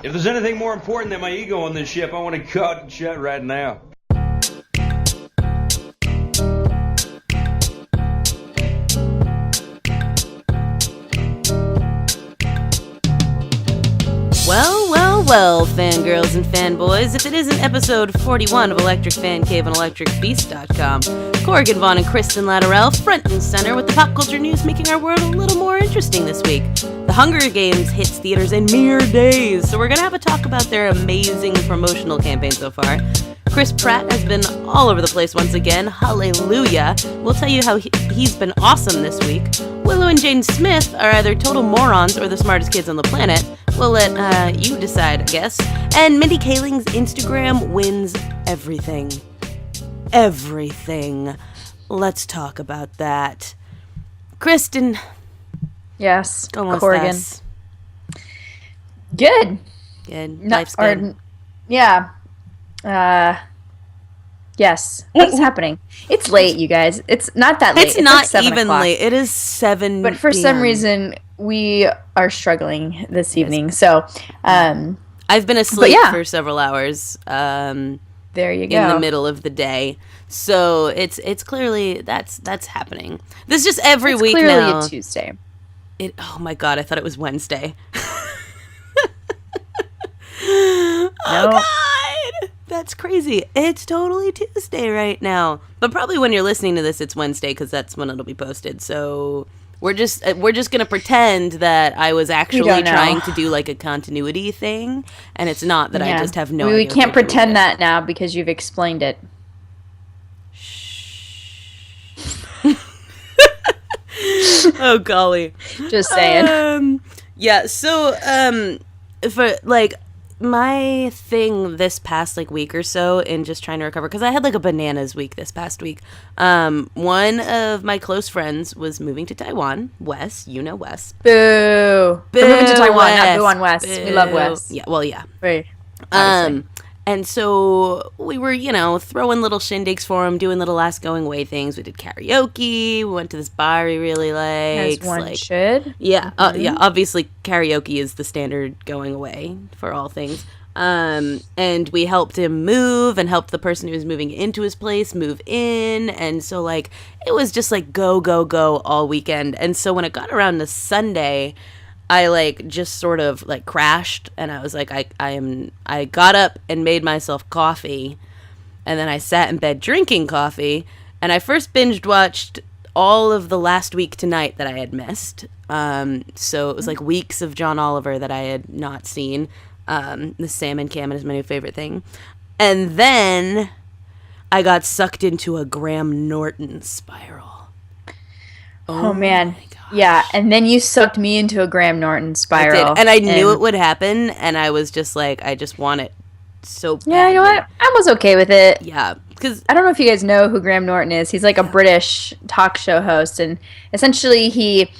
If there's anything more important than my ego on this ship, I want to cut and shut right now. Well, fangirls and fanboys, if it isn't episode 41 of Electric Fancave on ElectricBeast.com, Corrigan Vaughn and Kristen Latterell front and center with the pop culture news making our world a little more interesting this week. The Hunger Games hits theaters in mere days, so we're going to have a talk about their amazing promotional campaign so far. Chris Pratt has been all over the place once again. Hallelujah. We'll tell you how he's been awesome this week. Willow and Jaden Smith are either total morons or the smartest kids on the planet. We'll let you decide, I guess. And Mindy Kaling's Instagram wins everything. Everything. Let's talk about that. Kristen. Yes. Corrigan. Good. Good. Life's good. Yeah. Yes. What's happening? It's late, you guys. It's not that late. It's not like even late. It is 7 But for some reason, we are struggling this evening. So, I've been asleep for several hours. There you go. In the middle of the day. So it's clearly that's happening. This is just every week now. It's clearly a Tuesday. Oh my God, I thought it was Wednesday. Oh, God! That's crazy. It's totally Tuesday right now. But probably when you're listening to this, it's Wednesday because that's when it'll be posted. So we're just gonna pretend that I was actually trying to do like a continuity thing, and it's not that. I just have no idea. We can't pretend that now because you've explained it. Oh golly. Just saying. Yeah, so for like my thing this past like week or so in just trying to recover, because I had like a bananas week this past week. One of my close friends was moving to Taiwan. Wes, you know Wes. Boo. We're moving to Taiwan, not boo on Wes. We love Wes. Yeah, well, yeah. Right. And so we were, throwing little shindigs for him, doing little last going away things. We did karaoke. We went to this bar he really likes. As one should. Yeah, yeah. Obviously, karaoke is the standard going away for all things. And we helped him move and helped the person who was moving into his place move in. And so, like, it was just like go, go, go all weekend. And so when it got around to Sunday, I like just sort of like crashed, and I was like, I got up and made myself coffee, and then I sat in bed drinking coffee, and I first binge watched all of the Last Week Tonight that I had missed. So it was like weeks of John Oliver that I had not seen. The salmon cammon is my new favorite thing. And then I got sucked into a Graham Norton spiral. Oh man. Yeah, and then you sucked me into a Graham Norton spiral. I did, and I knew it would happen, and I was just like, I just want it so bad. Yeah, you know what? I was okay with it. Yeah, because I don't know if you guys know who Graham Norton is. He's like a British talk show host, and essentially he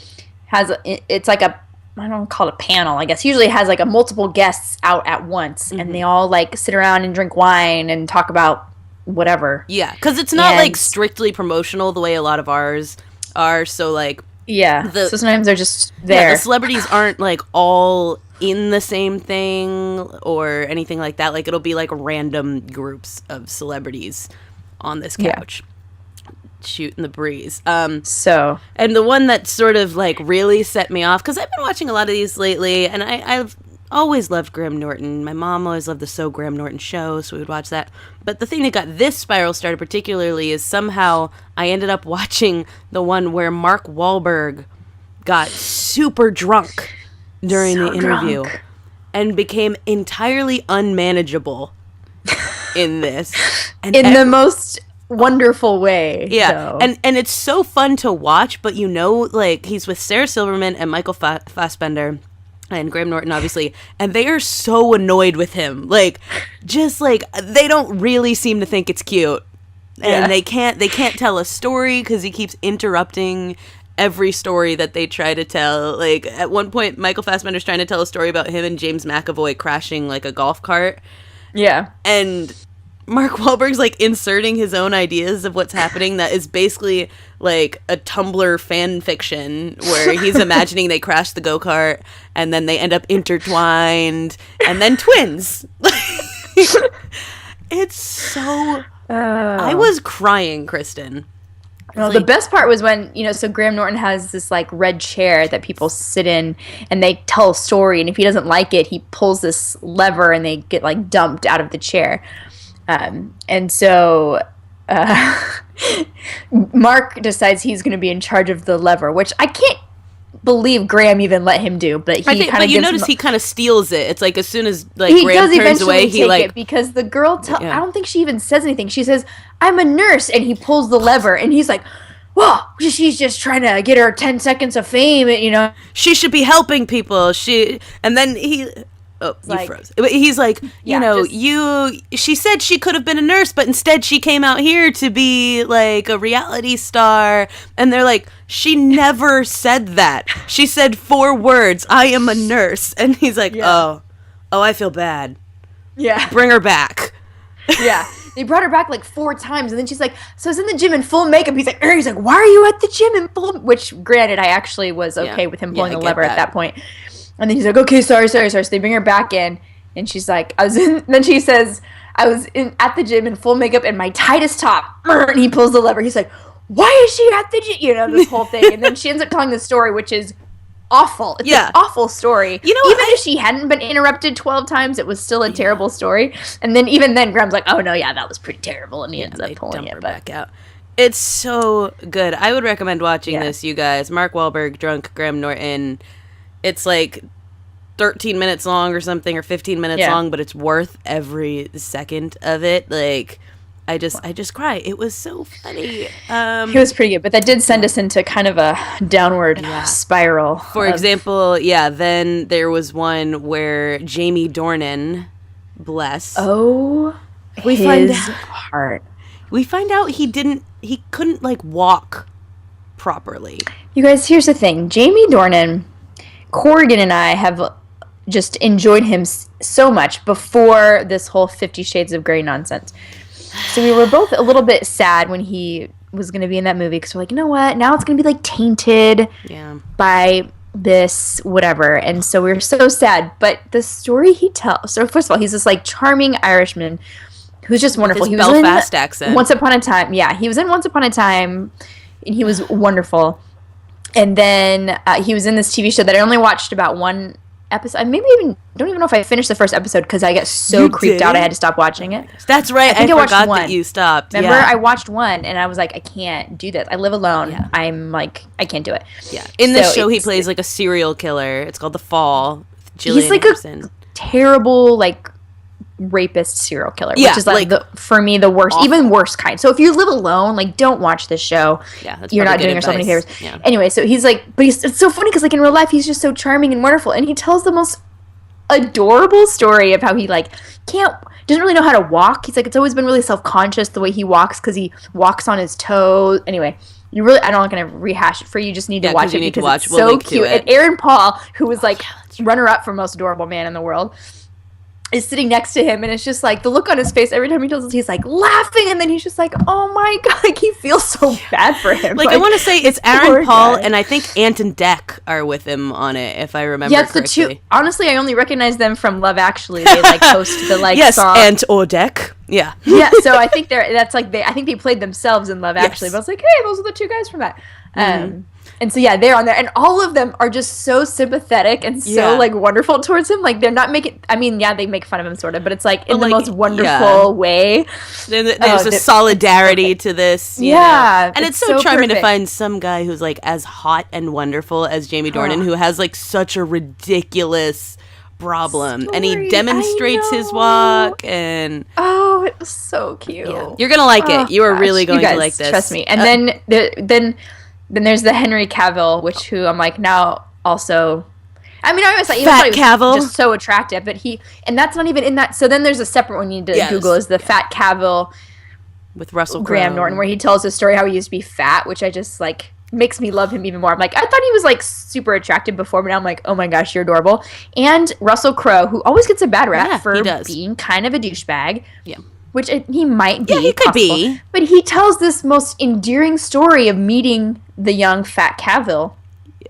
has, it's like a, I don't call it a panel, I guess. He usually has like a multiple guests out at once, and they all like sit around and drink wine and talk about whatever. Yeah, because it's not like strictly promotional the way a lot of ours are, so like, yeah, so sometimes they're just there. Yeah, the celebrities aren't, like, all in the same thing or anything like that. Like, it'll be, like, random groups of celebrities on this couch shooting the breeze. And the one that sort of, like, really set me off, because I've been watching a lot of these lately, and I've always loved Graham Norton. My mom always loved the So Graham Norton Show, so we would watch that. But the thing that got this spiral started particularly is somehow I ended up watching the one where Mark Wahlberg got super drunk during the interview and became entirely unmanageable in this. And the most wonderful way. Yeah, and it's so fun to watch, but like, he's with Sarah Silverman and Michael Fassbender and Graham Norton, obviously, and they are so annoyed with him. Like, just like, they don't really seem to think it's cute, and they can't tell a story because he keeps interrupting every story that they try to tell. Like, at one point, Michael Fassbender's trying to tell a story about him and James McAvoy crashing like a golf cart. Yeah, and Mark Wahlberg's like inserting his own ideas of what's happening that is basically like a Tumblr fan fiction where he's imagining they crash the go-kart and then they end up intertwined and then twins. It's so... I was crying, Kristen. Well, the best part was when, so Graham Norton has this, like, red chair that people sit in, and they tell a story, and if he doesn't like it, he pulls this lever, and they get, like, dumped out of the chair. And so Mark decides he's going to be in charge of the lever, which I can't believe Graham even let him do, but he notice he kind of steals it. It's like as soon as Graham turns away, he like it because the girl I don't think she even says anything. She says, "I'm a nurse," and he pulls the lever, and he's like, "Well, she's just trying to get her 10 seconds of fame, She should be helping people." And then he. Oh, you froze. He's like, she said she could have been a nurse, but instead she came out here to be like a reality star. And they're like, she never said that. She said 4 words, "I am a nurse." And he's like, oh, I feel bad. Yeah. Bring her back. Yeah. They brought her back like 4 times, and then she's like, "So I was in the gym in full makeup." He's like, "Why are you at the gym in full?" Which, granted, I actually was okay with him pulling the lever at that point. And then he's like, "Okay, sorry." So they bring her back in, and she's like, then she says, "I was at the gym in full makeup and my tightest top." And he pulls the lever. He's like, "Why is she at the gym?" This whole thing. And then she ends up telling the story, which is awful. It's an awful story. Even if she hadn't been interrupted 12 times, it was still a terrible story. And then even then, Graham's like, "Oh no, that was pretty terrible," and he ends up pulling it back out. It's so good. I would recommend watching this, you guys. Mark Wahlberg, drunk Graham Norton. It's like 13 minutes long or something, or 15 minutes long, but it's worth every second of it. Like, I just cry. It was so funny. It was pretty good, but that did send us into kind of a downward spiral. For example, then there was one where Jamie Dornan, bless. Oh, his heart. We find out he couldn't like walk properly. You guys, here's the thing. Jamie Dornan, Corrigan and I have just enjoyed him so much before this whole 50 Shades of Grey nonsense. So we were both a little bit sad when he was going to be in that movie, because we're like, you know what? Now it's going to be like tainted by this whatever. And so we were so sad. But the story he tells, so first of all, he's this like charming Irishman who's just wonderful. His he was Belfast accent. Once Upon a Time. Yeah, he was in Once Upon a Time, and he was wonderful. And then he was in this TV show that I only watched about one episode. I don't even know if I finished the first episode because I got so creeped out I had to stop watching it. That's right. I forgot that you stopped. Remember, I watched one and I was like, I can't do this. I live alone. Yeah. I'm like, I can't do it. Yeah. In this show, he plays like a serial killer. It's called The Fall. He's like a terrible, like, rapist serial killer, which is like for me the worst, even worse kind. So if you live alone, like, don't watch this show. You're not doing yourself any favors. Anyway, so he's like, but it's so funny because like in real life he's just so charming and wonderful, and he tells the most adorable story of how he like doesn't really know how to walk. He's like, it's always been really self-conscious the way he walks because he walks on his toes. Anyway, I'm not going to rehash it for you. You just need to watch it because it's so cute. And Aaron Paul, who was like runner-up for most adorable man in the world, is sitting next to him, and it's just like the look on his face every time he tells us, he's like laughing, and then he's just like, oh my god, like he feels so bad for him. Like I want to say it's Aaron Paul and I think Ant and Dec are with him on it, if I remember correctly. It's the two. Honestly, I only recognize them from Love Actually. They like host the like song. Ant or Dec. Yeah. So I think I think they played themselves in Love Actually. But I was like, hey, those are the two guys from that. And so they're on there, and all of them are just so sympathetic and so like wonderful towards him. Like they're not making. I mean, they make fun of him sort of, but it's like in the most wonderful way. There's a solidarity to this. And it's so charming to find some guy who's like as hot and wonderful as Jamie Dornan, who has like such a ridiculous problem, and he demonstrates his walk, and it was so cute. You're gonna like it. You are really going to like this. Trust me. And then there's the Henry Cavill, who I'm like now also. I mean, I always thought Cavill was just so attractive, but and that's not even in that. So then there's a separate one you need to Google is the Fat Cavill with Russell Graham Norton, where he tells his story how he used to be fat, which I just like makes me love him even more. I'm like, I thought he was like super attractive before, but now I'm like, oh my gosh, you're adorable. And Russell Crowe, who always gets a bad rap for being kind of a douchebag. which he might be. Yeah, he could possible, be. but he tells this most endearing story of meeting the young fat Cavill.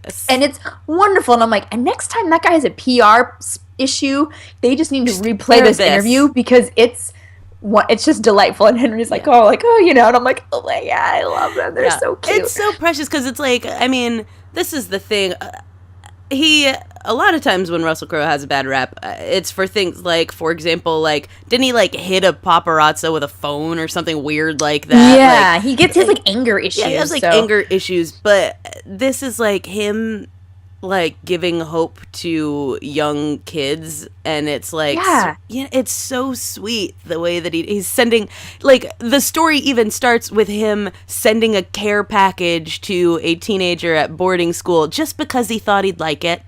Yes. And it's wonderful. And I'm like, and next time that guy has a PR issue, they just need to replay this interview because it's just delightful. And Henry's like, you know, and I'm like, oh my God, I love them. They're so cute. It's so precious because it's like, I mean, this is the thing. A lot of times when Russell Crowe has a bad rap, it's for things like, for example, like, didn't he, like, hit a paparazzo with a phone or something weird like that? Yeah, like, he gets his, like, anger issues. Yeah, he has, like, anger issues, but this is, like, him, like, giving hope to young kids, and it's, like, it's so sweet the way that he's sending, like, the story even starts with him sending a care package to a teenager at boarding school just because he thought he'd like it.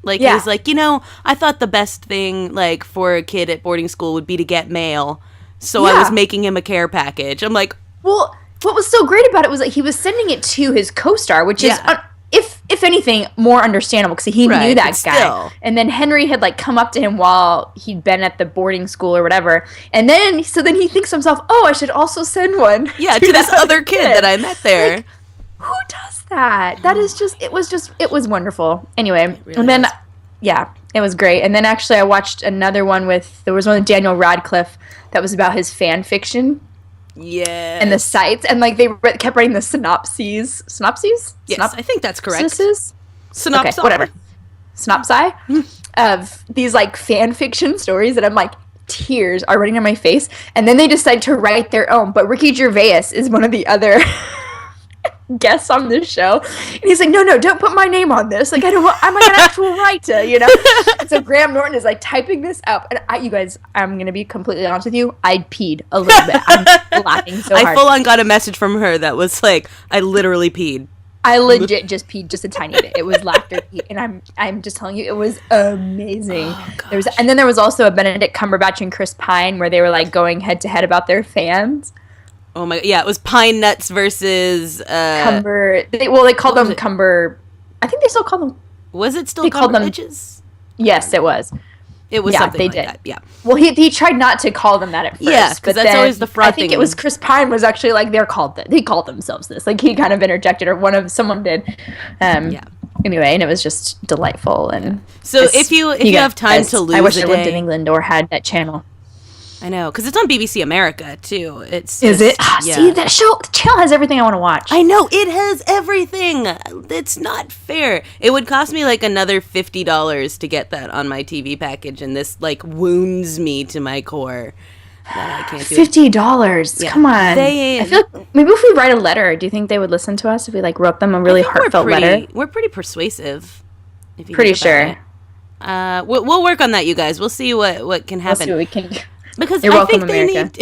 Like, he's like, you know, I thought the best thing, like, for a kid at boarding school would be to get mail, so I was making him a care package. I'm like... Well, what was so great about it was that he was sending it to his co-star, which is, if anything, more understandable, because he knew that guy. Still. And then Henry had, like, come up to him while he'd been at the boarding school or whatever, and then, he thinks to himself, oh, I should also send one to this other kid that I met there. Like, who does that? That is it was wonderful. Anyway, really and then, it was great. And then actually I watched another one there was one with Daniel Radcliffe that was about his fan fiction. Yeah. And the sites, and like they kept writing the synopses. Synopses? Yes, I think that's correct. Synopsis? Okay, whatever. Synopsi of these like fan fiction stories that I'm like, tears are running down my face. And then they decide to write their own. But Ricky Gervais is one of the other guests on this show, and he's like, no, don't put my name on this, like I'm like an actual writer, you know. And so Graham Norton is like typing this up, and you guys, I'm gonna be completely honest with you, I peed a little bit. I'm laughing so hard. I full on got a message from her that was like, I literally peed. I legit just peed just a tiny bit. It was laughter pee, and I'm just telling you, it was amazing. And then there was also a Benedict Cumberbatch and Chris Pine where they were like going head to head about their fans. Oh my, yeah, it was Pine Nuts versus Cumber. They called them Cumber. I think they still call them. Was it still Cumber Bitches? Yes, it was. It was something like that. Yeah. Well, he tried not to call them that at first. Yeah, because that's always the fraud thing. I think it was Chris Pine was actually like they called themselves this. Like he kind of interjected, or someone did. Anyway, and it was just delightful. And so if you have time to lose, I wish I lived in England or had that channel. I know, because it's on BBC America, too. Is it? Yeah. See, the channel has everything I want to watch. I know, it has everything. It's not fair. It would cost me, like, another $50 to get that on my TV package, and this, like, wounds me to my core that I can't do $50? Yeah. Come on. I feel like maybe if we write a letter, do you think they would listen to us if we, like, wrote them a really heartfelt letter? We're pretty persuasive. If you pretty sure. We'll work on that, you guys. We'll see what can happen. We'll see what we can do. Because You're welcome, think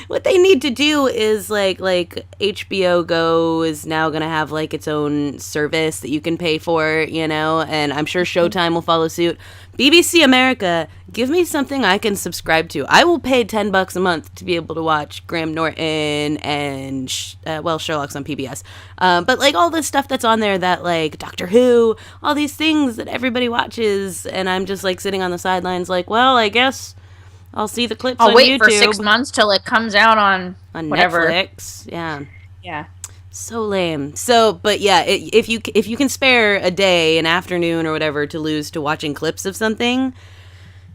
what they need to do is like HBO Go is now going to have like its own service that you can pay for, you know, and I'm sure Showtime will follow suit. BBC America, give me something I can subscribe to. I will pay $10 a month to be able to watch Graham Norton and Sherlock's on PBS. But like all this stuff that's on there that like Doctor Who, all these things that everybody watches, and I'm just like sitting on the sidelines like, well, I guess I'll see the clips on YouTube. I'll wait for 6 months till it comes out on whatever. Netflix. Yeah. Yeah. So lame. So, but yeah, if you can spare a day, an afternoon or whatever to lose to watching clips of something,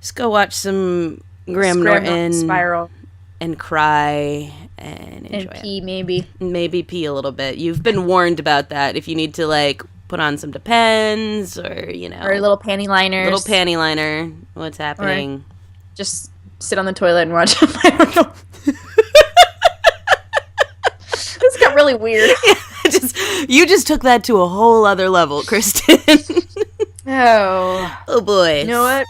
just go watch some Graham Norton Spiral and cry and enjoy and pee it. Maybe pee a little bit. You've been warned about that. If you need to like put on some Depends or or a little panty liner. What's happening? Or just sit on the toilet and watch it. I don't know. This got really weird. You just took that to a whole other level, Kristen. Oh boy. You know what?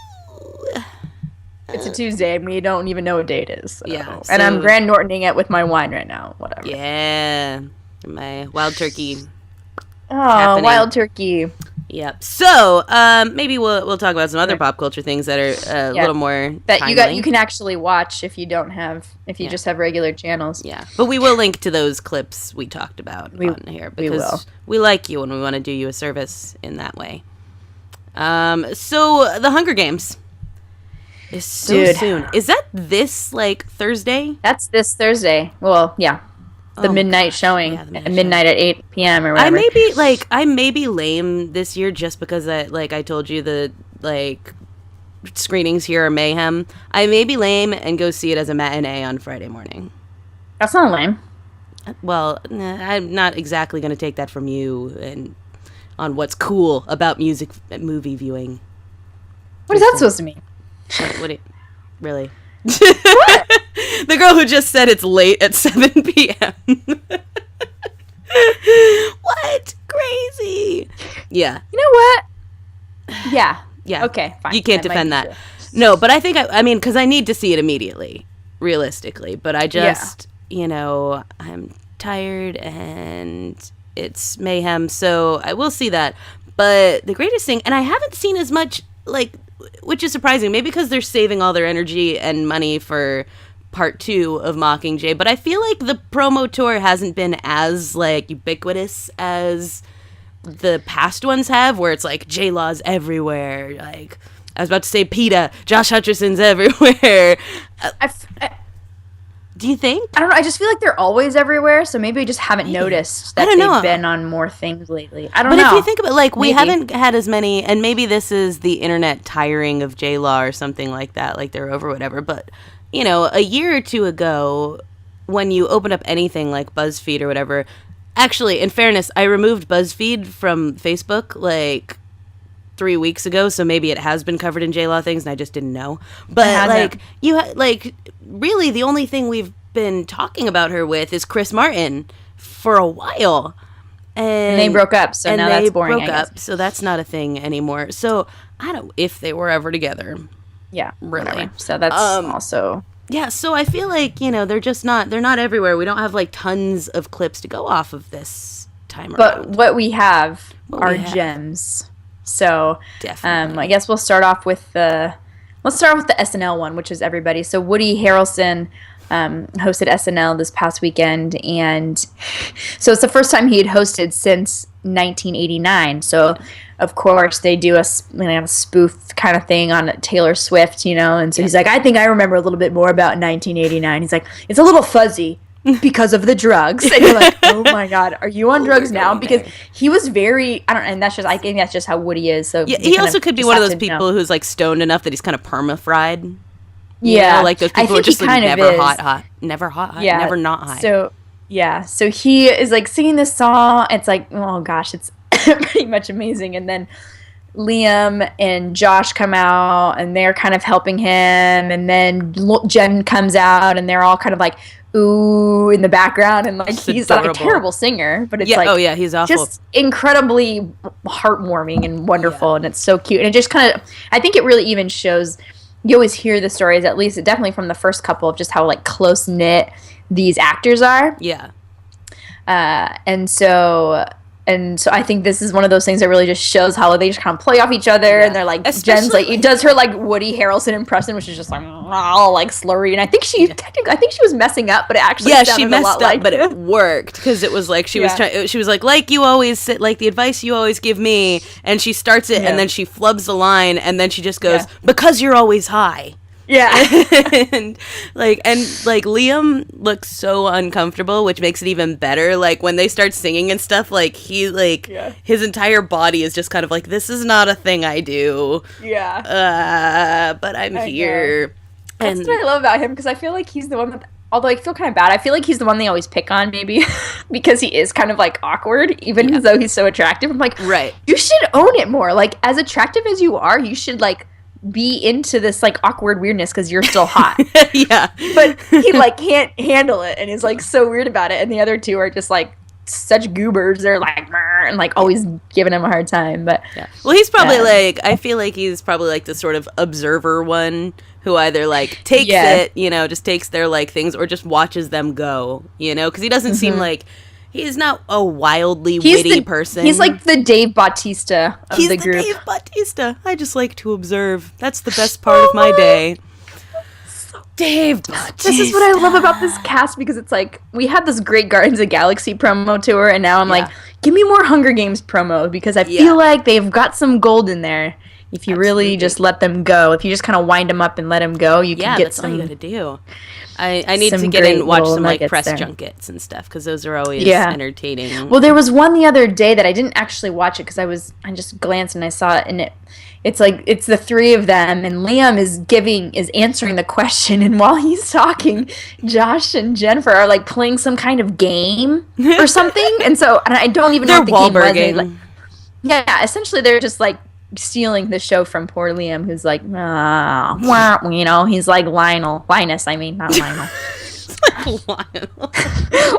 It's a Tuesday and we don't even know what day it is. So. Yeah. And I'm Grand Nortoning it with my wine right now. Whatever. Yeah. My wild turkey. Oh, wild turkey. Yep. So maybe we'll talk about some other pop culture things that are a little more that timely. you can actually watch if you just have regular channels. Yeah, but we will link to those clips we talked about on here because we like you and we want to do you a service in that way. So the Hunger Games. is so Dude. soon. Is that this, like, Thursday? That's this Thursday. Well, yeah. The midnight showing Yeah, the at midnight at 8 p.m. or whatever. I may be lame this year just because I told you the, like, screenings here are mayhem. I may be lame and go see it as a matinee on Friday morning. That's not lame. Well, I'm not exactly going to take that from you and on what's cool about movie viewing. What is that supposed to mean? Really? The girl who just said it's late at 7 p.m. What? Crazy. Yeah. You know what? Yeah. Yeah. Okay, fine. You can't defend that. No, but I think, I mean, because I need to see it immediately, realistically. But I just, I'm tired and it's mayhem, so I will see that. But the greatest thing, and I haven't seen as much, like, which is surprising, maybe because they're saving all their energy and money for part 2 of Mockingjay, but I feel like the promo tour hasn't been as, like, ubiquitous as the past ones have, where it's like J-Law's everywhere, like, I was about to say PETA, Josh Hutcherson's everywhere. Do you think? I don't know. I just feel like they're always everywhere, so maybe I just haven't noticed that they've been on more things lately. I don't know. But if you think about it, like, we haven't had as many, and maybe this is the internet tiring of J-Law or something like that, like they're over whatever, but, you know, a year or two ago, when you open up anything like BuzzFeed or whatever, actually, in fairness, I removed BuzzFeed from Facebook, like, 3 weeks ago, so maybe it has been covered in J-Law things and I just didn't know. But like really the only thing we've been talking about her with is Chris Martin for a while. And they broke up, so now that's boring. Broke up, so that's not a thing anymore. So I don't, if they were ever together. Yeah, really. Whatever. So that's also. Yeah, so I feel like, you know, they're not everywhere. We don't have like tons of clips to go off of this time around. But what we have are gems. So definitely. I guess we'll start off with the SNL one, which is everybody. So Woody Harrelson hosted SNL this past weekend, and so it's the first time he had hosted since 1989. So of course they do a spoof kind of thing on Taylor Swift, you know, and so he's like, I think I remember a little bit more about 1989. He's like, it's a little fuzzy because of the drugs. And you're like, oh my God, are you on drugs now? Because he was very, I think that's just how Woody is. So yeah, he also could be one of those people who's like stoned enough that he's kind of perma-fried. Yeah. You know, like those people who are just like never hot, never not high. So, yeah. So he is like singing this song. It's like, oh gosh, it's pretty much amazing. And then Liam and Josh come out and they're kind of helping him. And then Jen comes out and they're all kind of like, ooh, in the background, and like he's like a terrible singer, but it's he's awful, just incredibly heartwarming and wonderful, and it's so cute, and it just kind of, I think it really even shows. You always hear the stories, at least definitely from the first couple, of just how like close knit these actors are. Yeah, and so I think this is one of those things that really just shows how they just kind of play off each other, and they're like, Jen's like, it does her like Woody Harrelson impression, which is just like all like slurry, and I think she was messing up, but it actually she messed up, but it worked because it was like she was trying. She was like you always say, like the advice you always give me, and she starts it, and then she flubs the line, and then she just goes because you're always high. Yeah. and Liam looks so uncomfortable, which makes it even better. Like when they start singing and stuff, like he his entire body is just kind of like, this is not a thing I do. Yeah. But I'm here. That's what I love about him, because I feel like he's the one that, although I feel kind of bad, I feel like he's the one they always pick on, maybe, because he is kind of like awkward, even though he's so attractive. I'm like, right, you should own it more. Like, as attractive as you are, you should like be into this like awkward weirdness because you're still hot. Yeah, but he like can't handle it and is like so weird about it, and the other two are just like such goobers. They're like and like always giving him a hard time. But well, he's probably like, I feel like he's probably like the sort of observer one who either like takes it, you know, just takes their like things, or just watches them go, you know, because he doesn't seem like, he's not a wildly witty person. He's like the Dave Bautista of the group. He's the Dave Bautista. I just like to observe. That's the best part of my day. Dave Bautista. This is what I love about this cast, because it's like, we had this great Guardians of the Galaxy promo tour, and now I'm like, give me more Hunger Games promo, because I feel like they've got some gold in there. if you really just let them go, if you just kind of wind them up and let them go, you can get some. Yeah, that's all you gotta do. I need to get in and watch some like press junkets and stuff because those are always entertaining. Well, there was one the other day that I didn't actually watch it because I just glanced and I saw it, and it's like it's the three of them, and Liam is answering the question, and while he's talking, Josh and Jennifer are like playing some kind of game or something, and I don't even know what the Wahlberg game was. Yeah, essentially they're just like stealing the show from poor Liam, who's like, he's like Linus, not Lionel.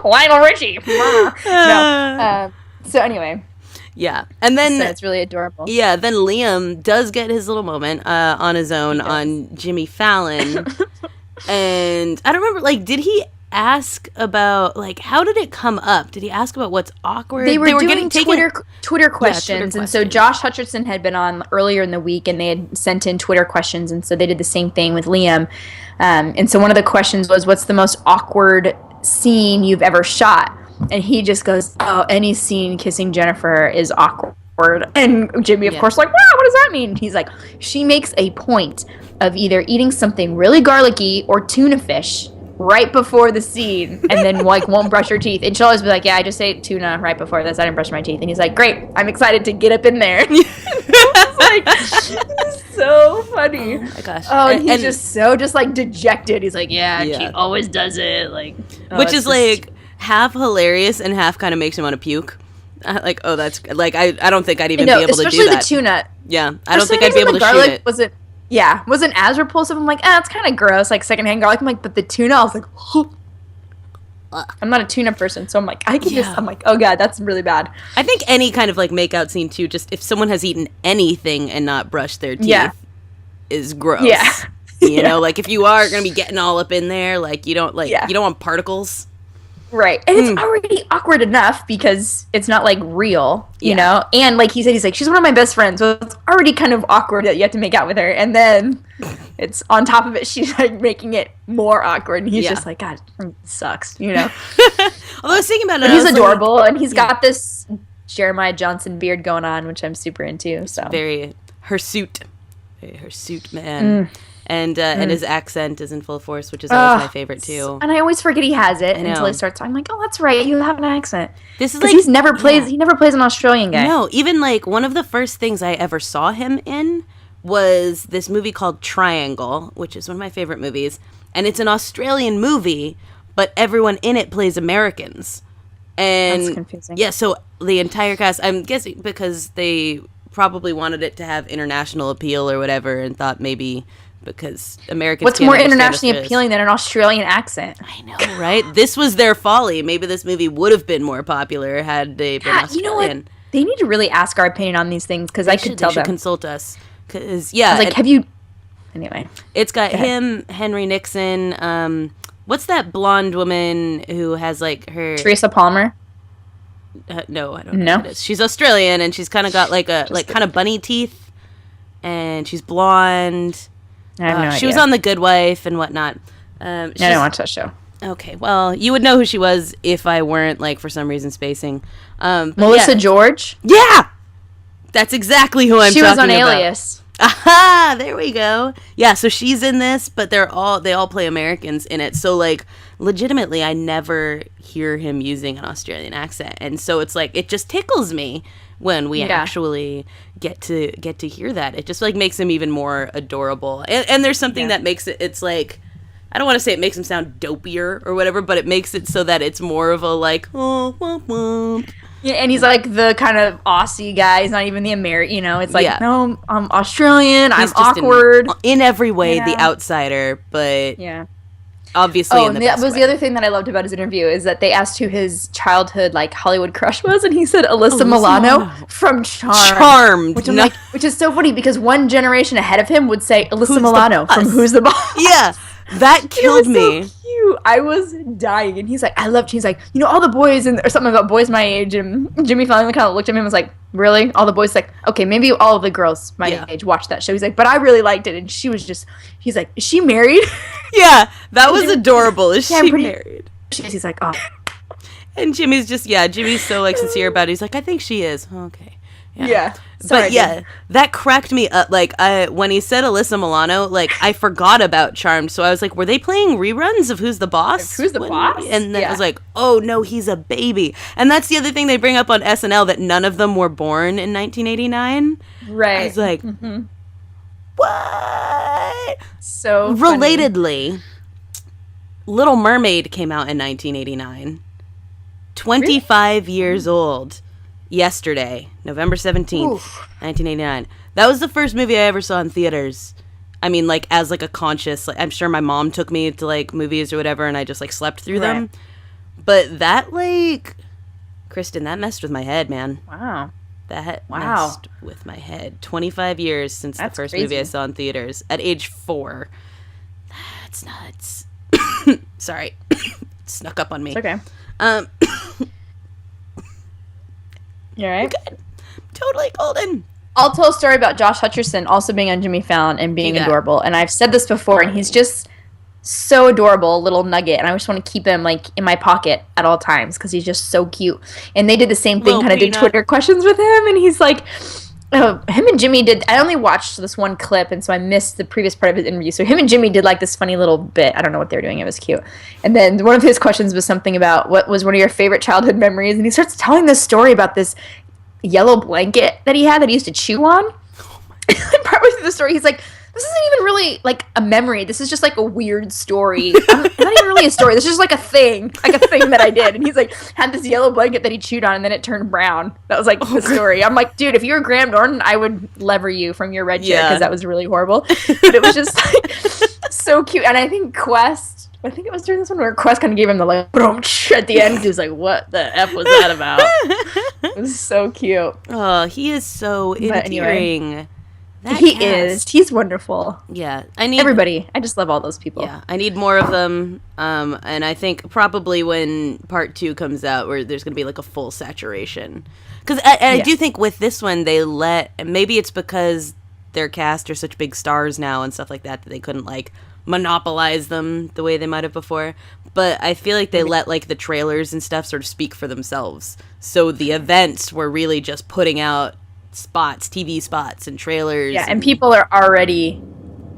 Lionel Richie. No. So anyway. Yeah, and then it's really adorable. Yeah, then Liam does get his little moment on his own on Jimmy Fallon, and I don't remember. Like, did he ask about how did it come up? Did he ask about what's awkward? They were getting Twitter questions, and so Josh Hutcherson had been on earlier in the week, and they had sent in Twitter questions, and so they did the same thing with Liam. And so one of the questions was, "What's the most awkward scene you've ever shot?" And he just goes, "Oh, any scene kissing Jennifer is awkward." And Jimmy, of course, like, "Wow, what does that mean?" He's like, "She makes a point of either eating something really garlicky or tuna fish right before the scene, and then won't brush her teeth." And she'll always be like, "Yeah, I just ate tuna right before this. I didn't brush my teeth." And he's like, "Great, I'm excited to get up in there." It's so funny. Oh my gosh. Oh, and he's just dejected. He's like, yeah, she always does it. Which is half hilarious and half kind of makes him want to puke. I don't think I'd even be able to do that. Especially the tuna. Yeah, I don't think I'd be able to shoot it. Wasn't as repulsive. I'm like, it's kind of gross, like secondhand garlic. I'm like, but the tuna, I was like, I'm not a tuna person, so I'm like, I'm like, oh god, that's really bad. I think any kind of makeout scene too, just if someone has eaten anything and not brushed their teeth is gross. Yeah. You know, if you are going to be getting all up in there, you don't you don't want particles. Right. And it's already awkward enough because it's not real, you know? And he said, he's like, she's one of my best friends. So it's already kind of awkward that you have to make out with her. And then it's on top of it, she's making it more awkward. And he's just like, God, it sucks, you know? Although I was thinking about it. But he's adorable. And he's got this Jeremiah Johnson beard going on, which I'm super into. So hirsute man. And his accent is in full force, which is always my favorite too. And I always forget he has it until he starts talking. I'm like, oh, that's right, you have an accent. This is he never plays an Australian guy. No, even one of the first things I ever saw him in was this movie called Triangle, which is one of my favorite movies, and it's an Australian movie, but everyone in it plays Americans. And that's confusing. Yeah, so the entire cast, I'm guessing because they probably wanted it to have international appeal or whatever, and thought maybe because Americans what's more internationally appealing than an Australian accent? I know, right? This was their folly. Maybe this movie would have been more popular had they been Australian. You know what? They need to really ask our opinion on these things because I could tell them. They should consult us. Because I was have you? Anyway, it's got him, Henry Nixon. What's that blonde woman who has her Teresa Palmer? No, I don't know. Who it is. She's Australian and she's kind of got kind of bunny teeth, and she's blonde. I have no idea. She was on The Good Wife and whatnot. I didn't watch that show. Okay, well, you would know who she was if I weren't, for some reason, spacing. Melissa George? Yeah! That's exactly who I'm talking about. She was on Alias. Aha! There we go. Yeah, so she's in this, but they all play Americans in it. So, legitimately, I never hear him using an Australian accent. And so it's it just tickles me when we actually get to hear that. It just makes him even more adorable. And there's something that makes it's I don't want to say it makes him sound dopier or whatever, but it makes it so that it's more of a oh, womp womp. Yeah, and he's the kind of Aussie guy. He's not even the American, it's no, I'm Australian, I'm awkward. In every way, the outsider, but obviously in the best way. The other thing that I loved about his interview is that they asked who his childhood Hollywood crush was, and he said Alyssa Milano from Charmed. Which is so funny because one generation ahead of him would say Alyssa Milano from Who's the Boss? Yeah, that killed me. So cute. I was dying, and he's like, he's like, all the boys or something about boys my age, and Jimmy Fallon kind of looked at me and was like, really? All the boys? Okay, maybe all of the girls my age watched that show. He's like, but I really liked it, and she was he's like, is she married? Yeah, that was adorable. Is she married? He's like, oh. And Jimmy's Jimmy's so sincere about it. He's like, I think she is. Okay. Yeah. Sorry, but yeah, that cracked me up. Like, when he said Alyssa Milano, like, I forgot about Charmed. So I was like, were they playing reruns of Who's the Boss? Who's the Boss? And then I was like, oh, no, he's a baby. And that's the other thing they bring up on SNL, that none of them were born in 1989. Right. I was like, what? So relatedly, Little Mermaid came out in 1989. 25 years old. Yesterday, November 17th, 1989. That was the first movie I ever saw in theaters. I mean, like, as, like, a conscious, like, I'm sure my mom took me to, like, movies or whatever, and I just, like, slept through them. But that, like, Kristen, that messed with my head, man. Wow. That messed with my head. 25 years since the first movie I saw in theaters, at age 4. That's nuts. Sorry. Snuck up on me. It's okay. You all right? Good. Totally golden. I'll tell a story about Josh Hutcherson also being on Jimmy Fallon and being adorable. And I've said this before, and he's just so adorable, little nugget. And I just want to keep him, like, in my pocket at all times because he's just so cute. And they did the same thing, kind of did Twitter questions with him. And he's like, him and Jimmy did, I only watched this one clip, and so I missed the previous part of his interview. So him and Jimmy did, like, this funny little bit. I don't know what they were doing. It was cute. And then one of his questions was something about what was one of your favorite childhood memories. And he starts telling this story about this yellow blanket that he had that he used to chew on. And partway through the story, he's like, this isn't even really, like, a memory. This is just, like, a weird story. Not even really a story. This is just, like, a thing that I did. And he's, like, had this yellow blanket that he chewed on, and then it turned brown. That was, like, the story. I'm like, dude, if you were Graham Norton, I would lever you from your red chair because that was really horrible. But it was just, like, so cute. And I think it was during this one where Quest kind of gave him the, like, at the end. He was like, what the F was that about? It was so cute. Oh, he is so endearing. Anyway. He is. He's wonderful. Yeah. Everybody. I just love all those people. Yeah. I need more of them. And I think probably when part 2 comes out, where there's going to be, like, a full saturation. Because I do think with this one, maybe it's because their cast are such big stars now and stuff like that they couldn't, like, monopolize them the way they might have before. But I feel like they let, like, the trailers and stuff sort of speak for themselves. So the events were really just putting out TV spots and trailers. Yeah, and people are already,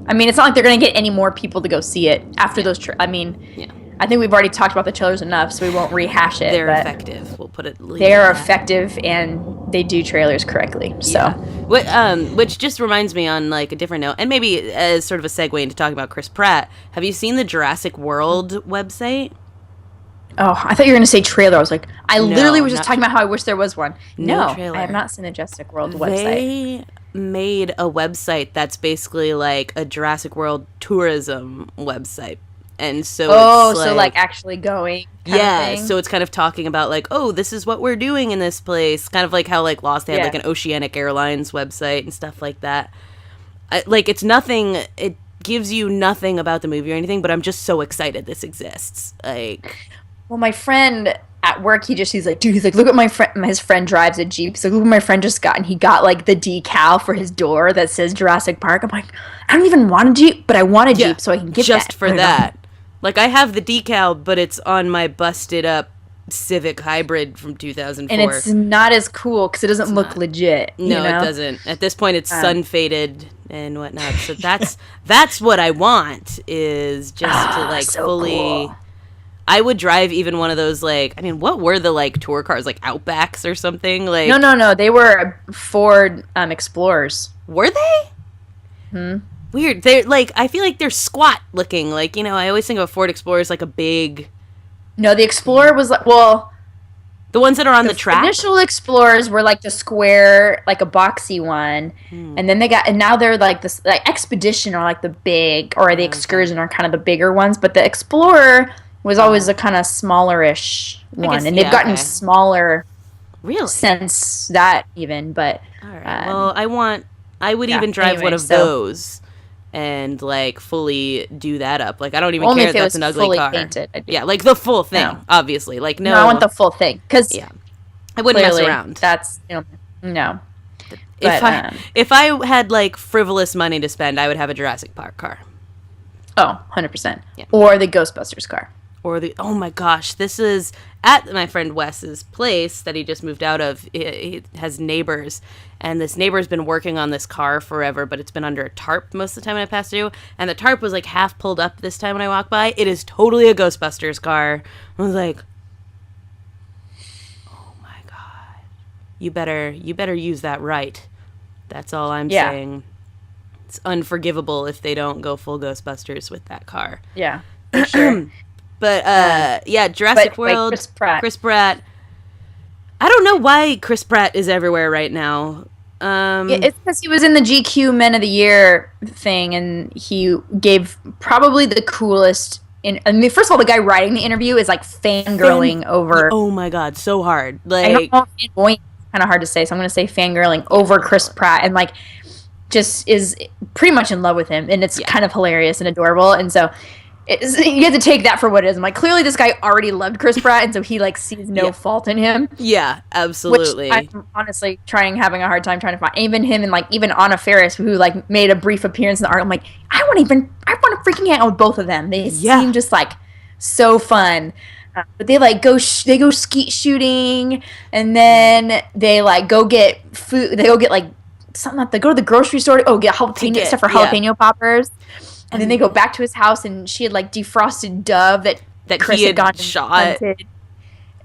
I mean, it's not like they're going to get any more people to go see it after those I think we've already talked about the trailers enough, so we won't rehash it. They're effective. We'll put it. They're effective, and they do trailers correctly. So, which just reminds me on, like, a different note, and maybe as sort of a segue into talking about Chris Pratt. Have you seen the Jurassic World website? Oh, I thought you were going to say trailer. I was like, literally was just talking about how I wish there was one. No, trailer. I have not seen the Jurassic World website. They made a website that's basically like a Jurassic World tourism website. And so so like actually going kind of thing? So it's kind of talking about, like, oh, this is what we're doing in this place. Kind of like how, like, Lost, they had, like, an Oceanic Airlines website and stuff like that. It's nothing, it gives you nothing about the movie or anything, but I'm just so excited this exists. Like... Well, my friend at work, he's like, dude, he's like, look at my friend. His friend drives a Jeep. He's like, look what my friend just got. And he got, like, the decal for his door that says Jurassic Park. I'm like, I don't even want a Jeep, but I want a Jeep so I can get just that. for that. Like, I have the decal, but it's on my busted up Civic Hybrid from 2004. And it's not as cool because it doesn't look legit. No, it doesn't. At this point, it's sun faded and whatnot. So that's what I want, is just to, like, so fully... Cool. I would drive even one of those, like, I mean, what were the, like, tour cars, like Outbacks or something? Like, no, they were Ford Explorers. Were they? Weird. They're, like, I feel like they're squat looking. Like, you know, I always think of a Ford Explorer as, like, a big... No, the Explorer was, like, well... The ones that are on the track? Initial Explorers were, like, the square, like, a boxy one. And then and now they're, like, this, like, Expedition are, like, the big, or the Excursion are kind of the bigger ones. But the Explorer... was always a kind of smallerish one, guess, and they've gotten smaller since that even. But all right. Well, I would even drive one of those and, like, fully do that up. Like, I don't even care if that's an ugly car. Painted, yeah, like the full thing, obviously. Like, no, I want the full thing because I wouldn't mess around. That's no. If I had, like, frivolous money to spend, I would have a Jurassic Park car. Oh, 100%. Yeah. Or the Ghostbusters car. oh my gosh, this is at my friend Wes's place that he just moved out of. He has neighbors, and this neighbor's been working on this car forever, but it's been under a tarp most of the time when I pass through, and the tarp was like half pulled up this time when I walked by. It is totally a Ghostbusters car. I was like, oh my god, you better use that right. That's all I'm saying. It's unforgivable if they don't go full Ghostbusters with that car. Yeah, for sure. But, Jurassic World, Chris Pratt. I don't know why Chris Pratt is everywhere right now. It's because he was in the GQ Men of the Year thing, and he gave probably the coolest... first of all, the guy writing the interview is, like, fangirling over... Oh, my God, so hard. Like, I don't know if fanboying is kind of hard to say, so I'm going to say fangirling over Chris Pratt, and, like, just is pretty much in love with him, and it's kind of hilarious and adorable, and so... you have to take that for what it is. I'm like, clearly this guy already loved Chris Pratt, and so he like sees no fault in him. Yeah, absolutely. Which I'm honestly having a hard time trying to find. Even him and like even Anna Faris, who like made a brief appearance in the art. I'm like, I want to freaking hang out with both of them. They seem just like so fun. But they like go skeet shooting, and then they like go get food. They go get like something. They go to the grocery store. Get jalapeno stuff for jalapeno poppers. And then they go back to his house, and she had, like, defrosted dove that Chris he had gone shot.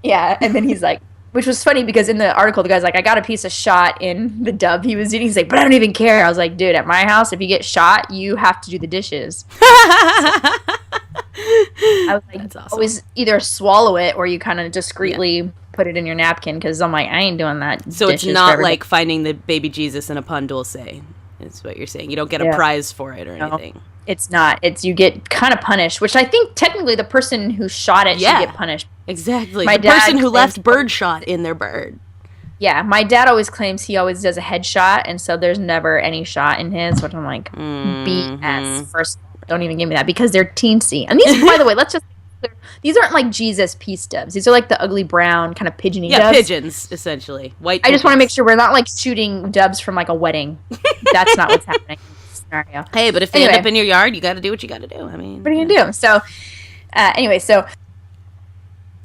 Yeah, and then he's like, which was funny because in the article, the guy's like, I got a piece of shot in the dove he was eating. He's like, but I don't even care. I was like, dude, at my house, if you get shot, you have to do the dishes. I was like, that's awesome. Always either swallow it or you kind of discreetly put it in your napkin, because I'm like, I ain't doing that. So it's not like finding the baby Jesus in a pan dulce, is what you're saying. You don't get a prize for it or anything. It's not. You get kind of punished, which I think technically the person who shot it should get punished. Exactly. The person who left birdshot in their bird. Yeah, my dad always claims he always does a headshot, and so there's never any shot in his, which I'm like, BS. First, don't even give me that, because they're teensy. And these, by the way, these aren't like Jesus peace doves. These are like the ugly brown kind of pigeony doves. Yeah, pigeons, essentially. White pigeons. I just want to make sure we're not like shooting doves from like a wedding. That's not what's happening. Scenario. Hey, but if they end up in your yard, you got to do what you got to do. I mean, what are you gonna do? So, anyway, so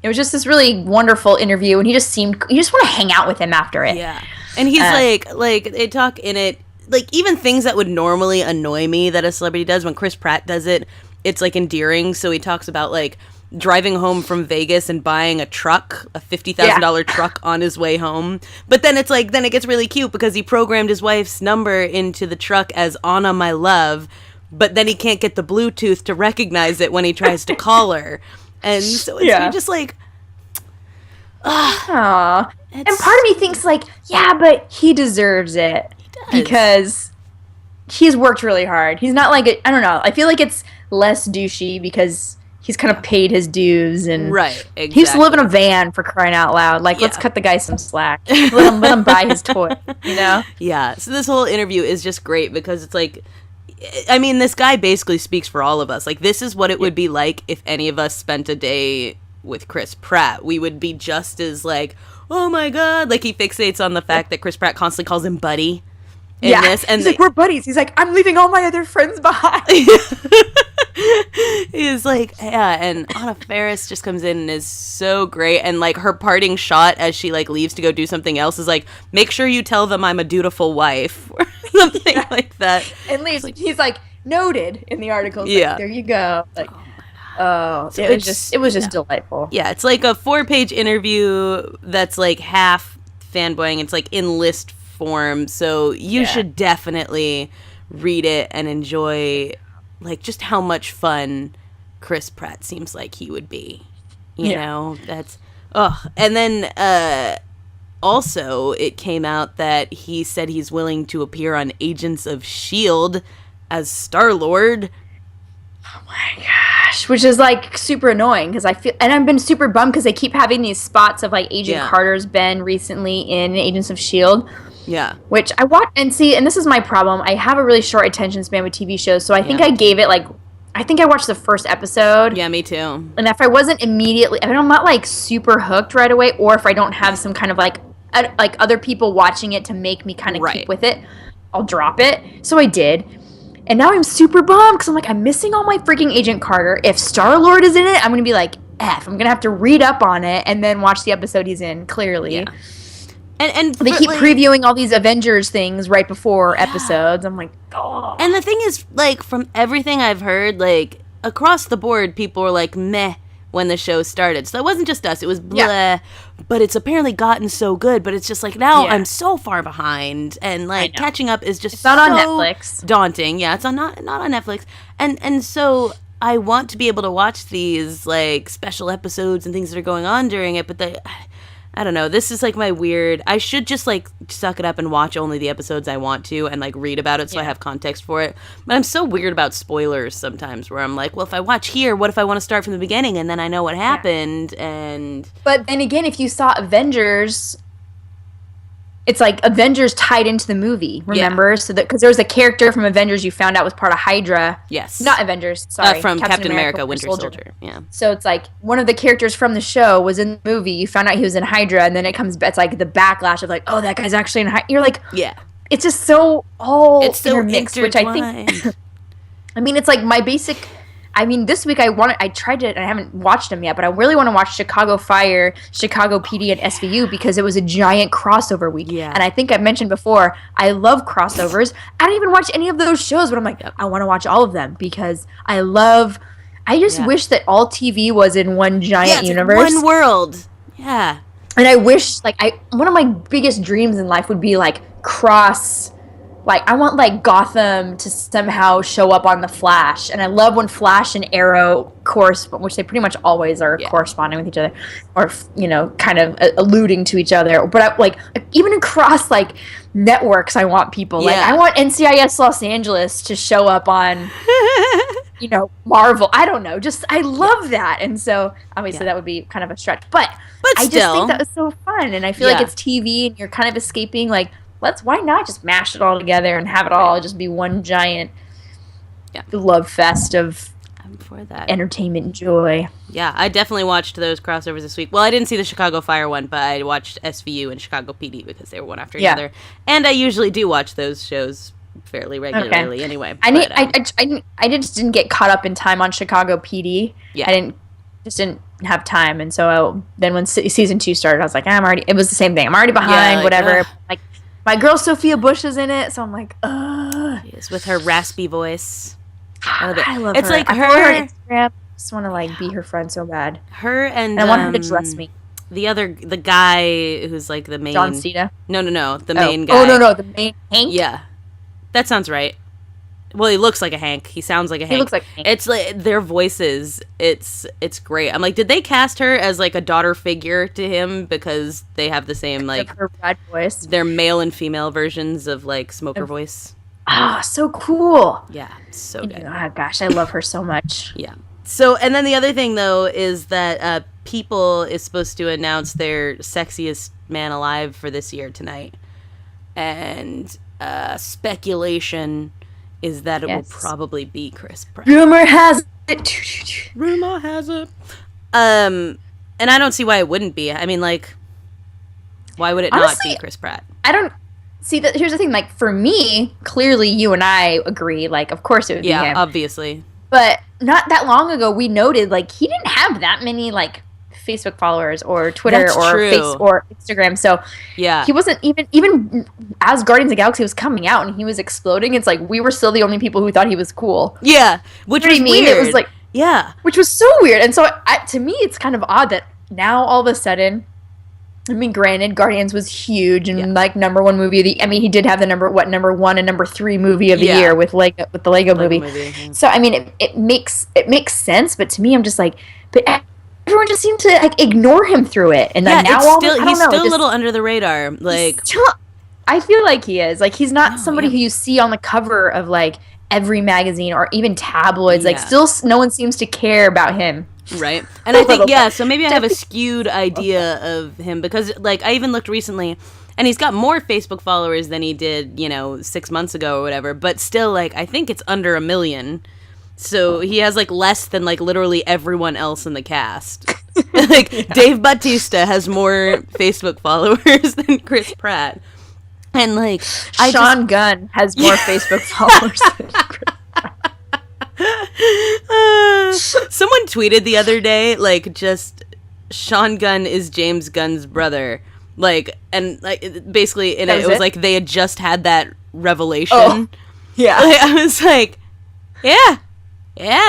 it was just this really wonderful interview, and you just want to hang out with him after it. Yeah, and he's like they talk in it, like even things that would normally annoy me that a celebrity does, when Chris Pratt does it, it's like endearing. So he talks about like driving home from Vegas and buying a truck, a $50,000 truck on his way home. But then it's like, then it gets really cute because he programmed his wife's number into the truck as Anna, my love, but then he can't get the Bluetooth to recognize it when he tries to call her. And so it's you're just like, Aww. And part of me thinks like, yeah, but he deserves it. He does. Because he's worked really hard. He's not like, I don't know, I feel like it's less douchey because he's kind of paid his dues, and exactly. He used to live in a van, for crying out loud. Like, let's cut the guy some slack. Let him buy his toy, you know? Yeah. So this whole interview is just great because it's like, I mean, this guy basically speaks for all of us. Like, this is what it would be like if any of us spent a day with Chris Pratt. We would be just as like, oh my God. Like, he fixates on the fact that Chris Pratt constantly calls him buddy in this. And he's like, we're buddies. He's like, I'm leaving all my other friends behind. He's like, yeah, and Anna Faris just comes in and is so great, and like her parting shot as she like leaves to go do something else is like, make sure you tell them I'm a dutiful wife, or something like that. And leaves. He's like, noted in the article. Like, there you go. Like, so it was just delightful. Yeah, it's like a 4-page interview that's like half fanboying. It's like in list form, so you should definitely read it and enjoy like just how much fun Chris Pratt seems like he would be. You know, that's and then also it came out that he said he's willing to appear on Agents of S.H.I.E.L.D. as Star-Lord. Oh my gosh, which is like super annoying because I've been super bummed because they keep having these spots of like Agent Carter's been recently in Agents of S.H.I.E.L.D. Yeah. Which I watch and see, and this is my problem. I have a really short attention span with TV shows, so I think I gave it I think I watched the first episode. Yeah, me too. And if I wasn't immediately, I'm not like super hooked right away, or if I don't have some kind of like other people watching it to make me kind of keep with it, I'll drop it. So I did. And now I'm super bummed because I'm like, I'm missing all my freaking Agent Carter. If Star-Lord is in it, I'm going to be like, F. I'm going to have to read up on it and then watch the episode he's in, clearly. Yeah. And they keep previewing all these Avengers things right before episodes. I'm like, oh. And the thing is, like, from everything I've heard, like, across the board, people were like, meh, when the show started. So it wasn't just us. It was bleh. Yeah. But it's apparently gotten so good. But it's just like, now I'm so far behind. And, like, catching up is just not on Netflix. Daunting. Yeah, it's not on Netflix. And so I want to be able to watch these, like, special episodes and things that are going on during it. But I don't know. This is, like, my weird... I should just, like, suck it up and watch only the episodes I want to and, like, read about it so I have context for it. But I'm so weird about spoilers sometimes where I'm like, well, if I watch here, what if I want to start from the beginning and then I know what happened and... But then again, if you saw Avengers... It's like Avengers tied into the movie, remember? Yeah. So that because there was a character from Avengers you found out was part of Hydra. Yes. Not Avengers, sorry. From Captain America, Winter Soldier. Yeah. So it's like one of the characters from the show was in the movie. You found out he was in Hydra, and then it comes. It's like the backlash of like, oh, that guy's actually in Hydra. You're like, yeah. It's just so it's so intermixed, which I think. I mean, it's like my basic. I mean, this week I tried to, and I haven't watched them yet, but I really want to watch Chicago Fire, Chicago PD, and SVU because it was a giant crossover week. Yeah. And I think I've mentioned before, I love crossovers. I don't even watch any of those shows, but I'm like, I want to watch all of them because I just wish that all TV was in one giant universe. One world. Yeah. And I wish, like, one of my biggest dreams in life would be, like, like, I want, like, Gotham to somehow show up on The Flash. And I love when Flash and Arrow correspond, which they pretty much always are corresponding with each other. Or, you know, kind of alluding to each other. But, like, even across, like, networks, I want people. Like, I want NCIS Los Angeles to show up on, you know, Marvel. I don't know. Just, I love that. And so, obviously, that would be kind of a stretch. But I just think that was so fun. And I feel like it's TV and you're kind of escaping, like, why not just mash it all together and have it all just be one giant love fest of entertainment and joy. Yeah, I definitely watched those crossovers this week. Well, I didn't see the Chicago Fire one, but I watched SVU and Chicago PD because they were one after another. And I usually do watch those shows fairly regularly anyway. I just didn't get caught up in time on Chicago PD. Yeah. I didn't have time. And so then when season 2 started, I was like, it was the same thing. I'm already behind, whatever. Like, my girl Sophia Bush is in it, so I'm like, ugh. Yes, with her raspy voice. I love her. It's like I follow her on Instagram. I just want to, like, be her friend so bad. Her and I want her to dress me. The guy who's, like, the main... John Cena? No, the main guy. Oh, no, the main Hank? Yeah. That sounds right. Well, he looks like a Hank. He sounds like a Hank. He looks like a Hank. It's like their voices. It's great. I'm like, did they cast her as like a daughter figure to him because they have the same like her bad voice? They're male and female versions of like smoker voice. Ah, so cool. Yeah, so good. Oh gosh, I love her so much. Yeah. So, and then the other thing though is that People is supposed to announce their sexiest man alive for this year tonight, and speculation is that it will probably be Chris Pratt. Rumor has it. And I don't see why it wouldn't be. I mean, like, why would it honestly, not be Chris Pratt? I don't see that. Here's the thing. Like, for me, clearly you and I agree. Like, of course it would be him. Yeah, obviously. But not that long ago, we noted, like, he didn't have that many, like, Facebook followers or Twitter or Instagram. So he wasn't even as Guardians of the Galaxy was coming out and he was exploding. It's like we were still the only people who thought he was cool. Yeah, which was weird. It was like which was so weird. And so to me, it's kind of odd that now all of a sudden. I mean, granted, Guardians was huge and like number one movie of the. I mean, he did have the number 1 and number 3 movie of the year with the Lego movie. Yeah. So I mean, it makes sense. But to me, I'm just like, but everyone just seemed to like ignore him through it, and then now he's still a little under the radar. Like, I feel like he is. Like, he's not somebody who you see on the cover of like every magazine or even tabloids. Like, still, no one seems to care about him. Right. And I think, so maybe I have a skewed idea of him because, like, I even looked recently, and he's got more Facebook followers than he did, 6 months ago or whatever, but still, like, I think it's under 1 million. So he has, like, less than, like, literally everyone else in the cast. Like, Dave Bautista has more Facebook followers than Chris Pratt. And, like, Sean Gunn has more Facebook followers than Chris. Someone tweeted the other day, like, just Sean Gunn is James Gunn's brother. Like, and like basically in it was like they had just had that revelation. Oh, yeah. Like, I was like, yeah,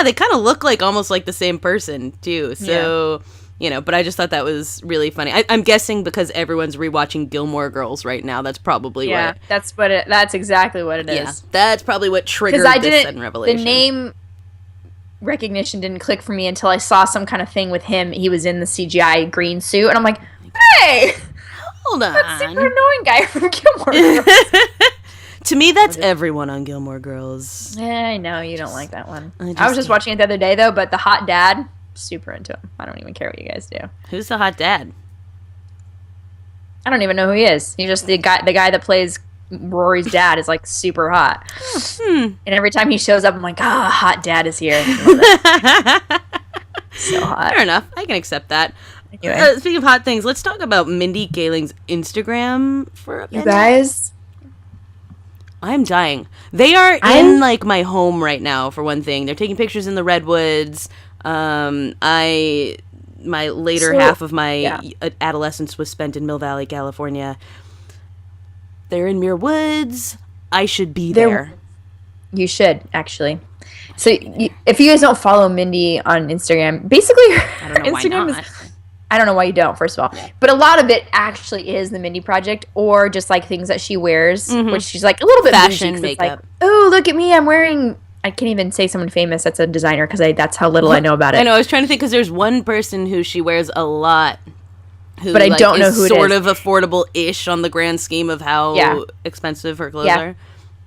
they kind of look like almost like the same person too. So, you know, but I just thought that was really funny. I'm guessing because everyone's rewatching Gilmore Girls right now. That's probably what. That's exactly what it is. Yeah, that's probably what triggered this sudden revelation. The name recognition didn't click for me until I saw some kind of thing with him. He was in the CGI green suit, and I'm like, hey, hold on, that super annoying guy from Gilmore Girls. To me, that's everyone on Gilmore Girls. Yeah, I know you don't like that one. I was just watching it the other day though, but the hot dad, super into him. I don't even care what you guys do. Who's the hot dad? I don't even know who he is. He's just the guy that plays Rory's dad is like super hot. And every time he shows up, I'm like, hot dad is here. So hot. Fair enough. I can accept that. Anyway. Speaking of hot things, let's talk about Mindy Kaling's Instagram for a minute. You guys, I'm dying. They are in like my home right now. For one thing, they're taking pictures in the redwoods. My later half of my adolescence was spent in Mill Valley, California. They're in Muir Woods. I should be there. You should, actually. So if you guys don't follow Mindy on Instagram, basically her Instagram is... I don't know why you don't, first of all. But a lot of it actually is the Mindy Project or just like things that she wears, which she's like a little bit fashion makeup. Like, oh, look at me. I'm wearing... I can't even say someone famous that's a designer because that's how little I know about it. I know. I was trying to think because there's one person who she wears a lot. Who, but I don't know who it is. Sort of affordable-ish on the grand scheme of how expensive her clothes are.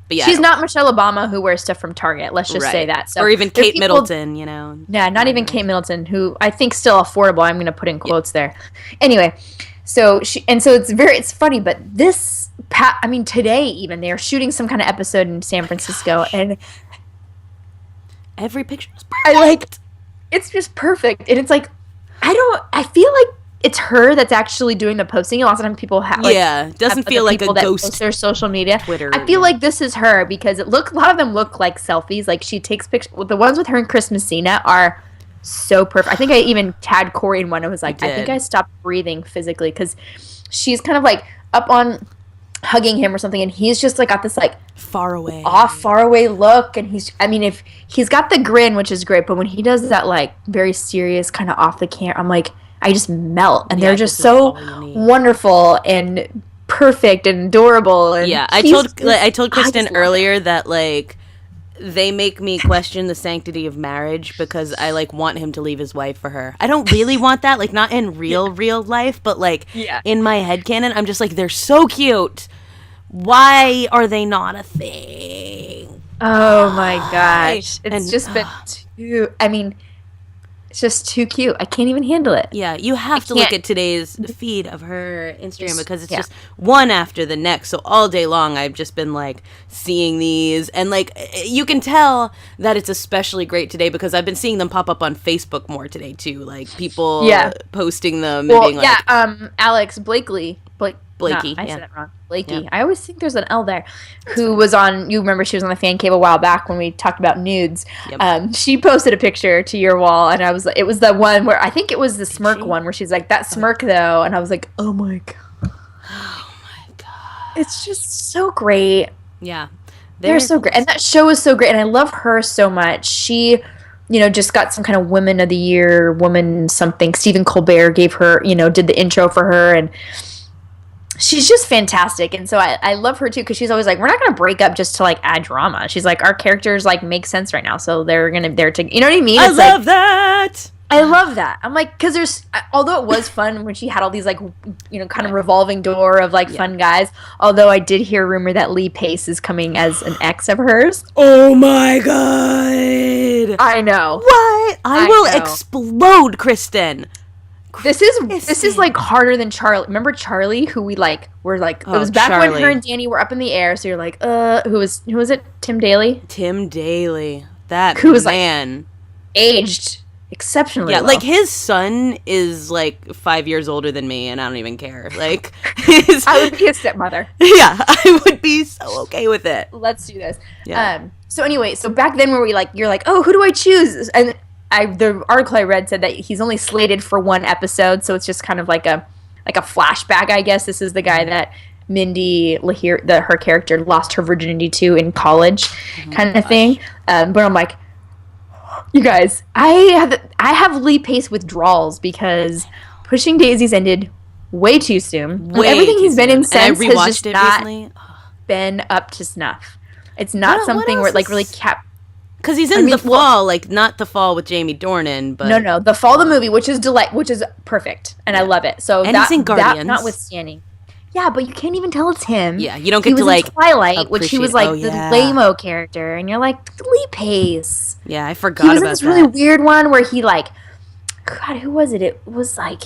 But she's not Michelle Obama who wears stuff from Target. Let's just say that. So or even Kate Middleton, you know. Yeah, not even Kate Middleton, who I think still affordable. I'm going to put in quotes there. Anyway, so it's funny, but today even they're shooting some kind of episode in San Francisco, and every picture is perfect. It's just perfect, and it's like I feel like it's her that's actually doing the posting. Lots of times people have doesn't feel like a ghost. Post their social media. Twitter. I feel like this is her because a lot of them look like selfies. Like she takes pictures. The ones with her and Chris Messina are so perfect. I think I even tagged Corey in one. I was like, I think I stopped breathing physically because she's kind of like up on hugging him or something, and he's just like got this like far away look, and if he's got the grin, which is great, but when he does that like very serious kind of off the camera, I'm like, I just melt, and they're just so wonderful and perfect and adorable. And I told Kristen earlier that like they make me question the sanctity of marriage because I like want him to leave his wife for her. I don't really want that, like not in real life, but like in my headcanon, I'm just like, they're so cute. Why are they not a thing? Oh my gosh, it's just been too. I mean. It's just too cute. I can't even handle it. Yeah, you have to look at today's feed of her Instagram because it's just one after the next. So all day long, I've just been like seeing these, and like you can tell that it's especially great today because I've been seeing them pop up on Facebook more today too. Like people posting them. Well, and being like, Alex Blakey. I said it wrong. Blakey. Yeah. I always think there's an L there. Who was on? You remember she was on the Fancave a while back when we talked about nudes. Yep. She posted a picture to your wall, and it was the one where I think it was the smirk one where she's like that smirk though, and I was like, oh my god, it's just so great. Yeah, they're so great, and that show is so great, and I love her so much. She. Just got some kind of Women of the Year, woman something. Stephen Colbert gave her, did the intro for her, and she's just fantastic. And so I love her too because she's always like, we're not going to break up just to like add drama. She's like, our characters like make sense right now, so they're to, you know what I mean? I love that. I love that. I'm like, because although it was fun when she had all these like, kind of revolving door of like fun guys. Although I did hear a rumor that Lee Pace is coming as an ex of hers. Oh my god! I know. What? I will explode, Kristen. This is like harder than Charlie. Remember Charlie, who we like were like it was back when her and Danny were up in the air. So you're like, who was it? Tim Daly. Tim Daly. That who was man. Like, aged exceptionally Yeah, well. like his son is like 5 years older than me, and I don't even care. Like, I would be a stepmother. Yeah, I would be so okay with it. Let's do this. Yeah. So anyway, so back then where you're like, oh, who do I choose? And the article I read said that he's only slated for one episode, so it's just kind of like a flashback, I guess. This is the guy that Mindy her character lost her virginity to in college, kind of thing. But I'm like, you guys, I have Lee Pace withdrawals because Pushing Daisies ended way too soon. Everything he's been in since has just not been up to snuff. It's not something where like really kept. Because he's in The Fall, like not The Fall with Jamie Dornan, but no, The Fall the movie, which is perfect, and I love it. So and he's in Guardians. That notwithstanding, yeah, but you can't even tell it's him. Yeah, you don't get to like Twilight, which he was like the lame-o character, and you're like Lee Pace. Yeah, I forgot about that. He was in this really weird one where he like, God, who was it? It was like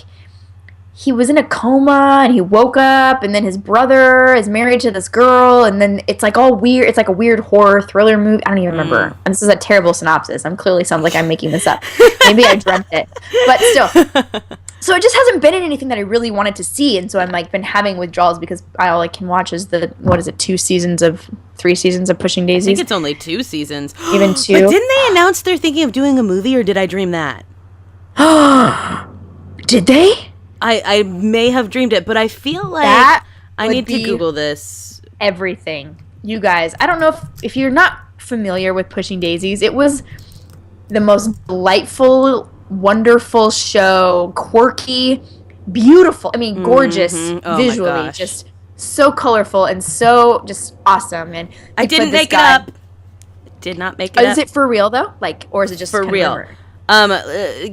he was in a coma and he woke up, and then his brother is married to this girl, and then it's like all weird. It's like a weird horror thriller movie. I don't even remember. And this is a terrible synopsis. Clearly sounds like I'm making this up. Maybe I dreamt it, but still. So it just hasn't been in anything that I really wanted to see, and so I'm like been having withdrawals because all I can watch is the 3 seasons of Pushing Daisies. I think it's only 2 seasons. Even 2. But didn't they announce they're thinking of doing a movie, or did I dream that? Did they? I may have dreamed it, but I feel like I need to Google this. Everything. You guys, I don't know if you're not familiar with Pushing Daisies, it was the most delightful, wonderful show, quirky, beautiful. I mean, gorgeous visually, just so colorful and so just awesome. And I didn't make it up. Did not make it up. Is it for real though? Like, or is it just for real?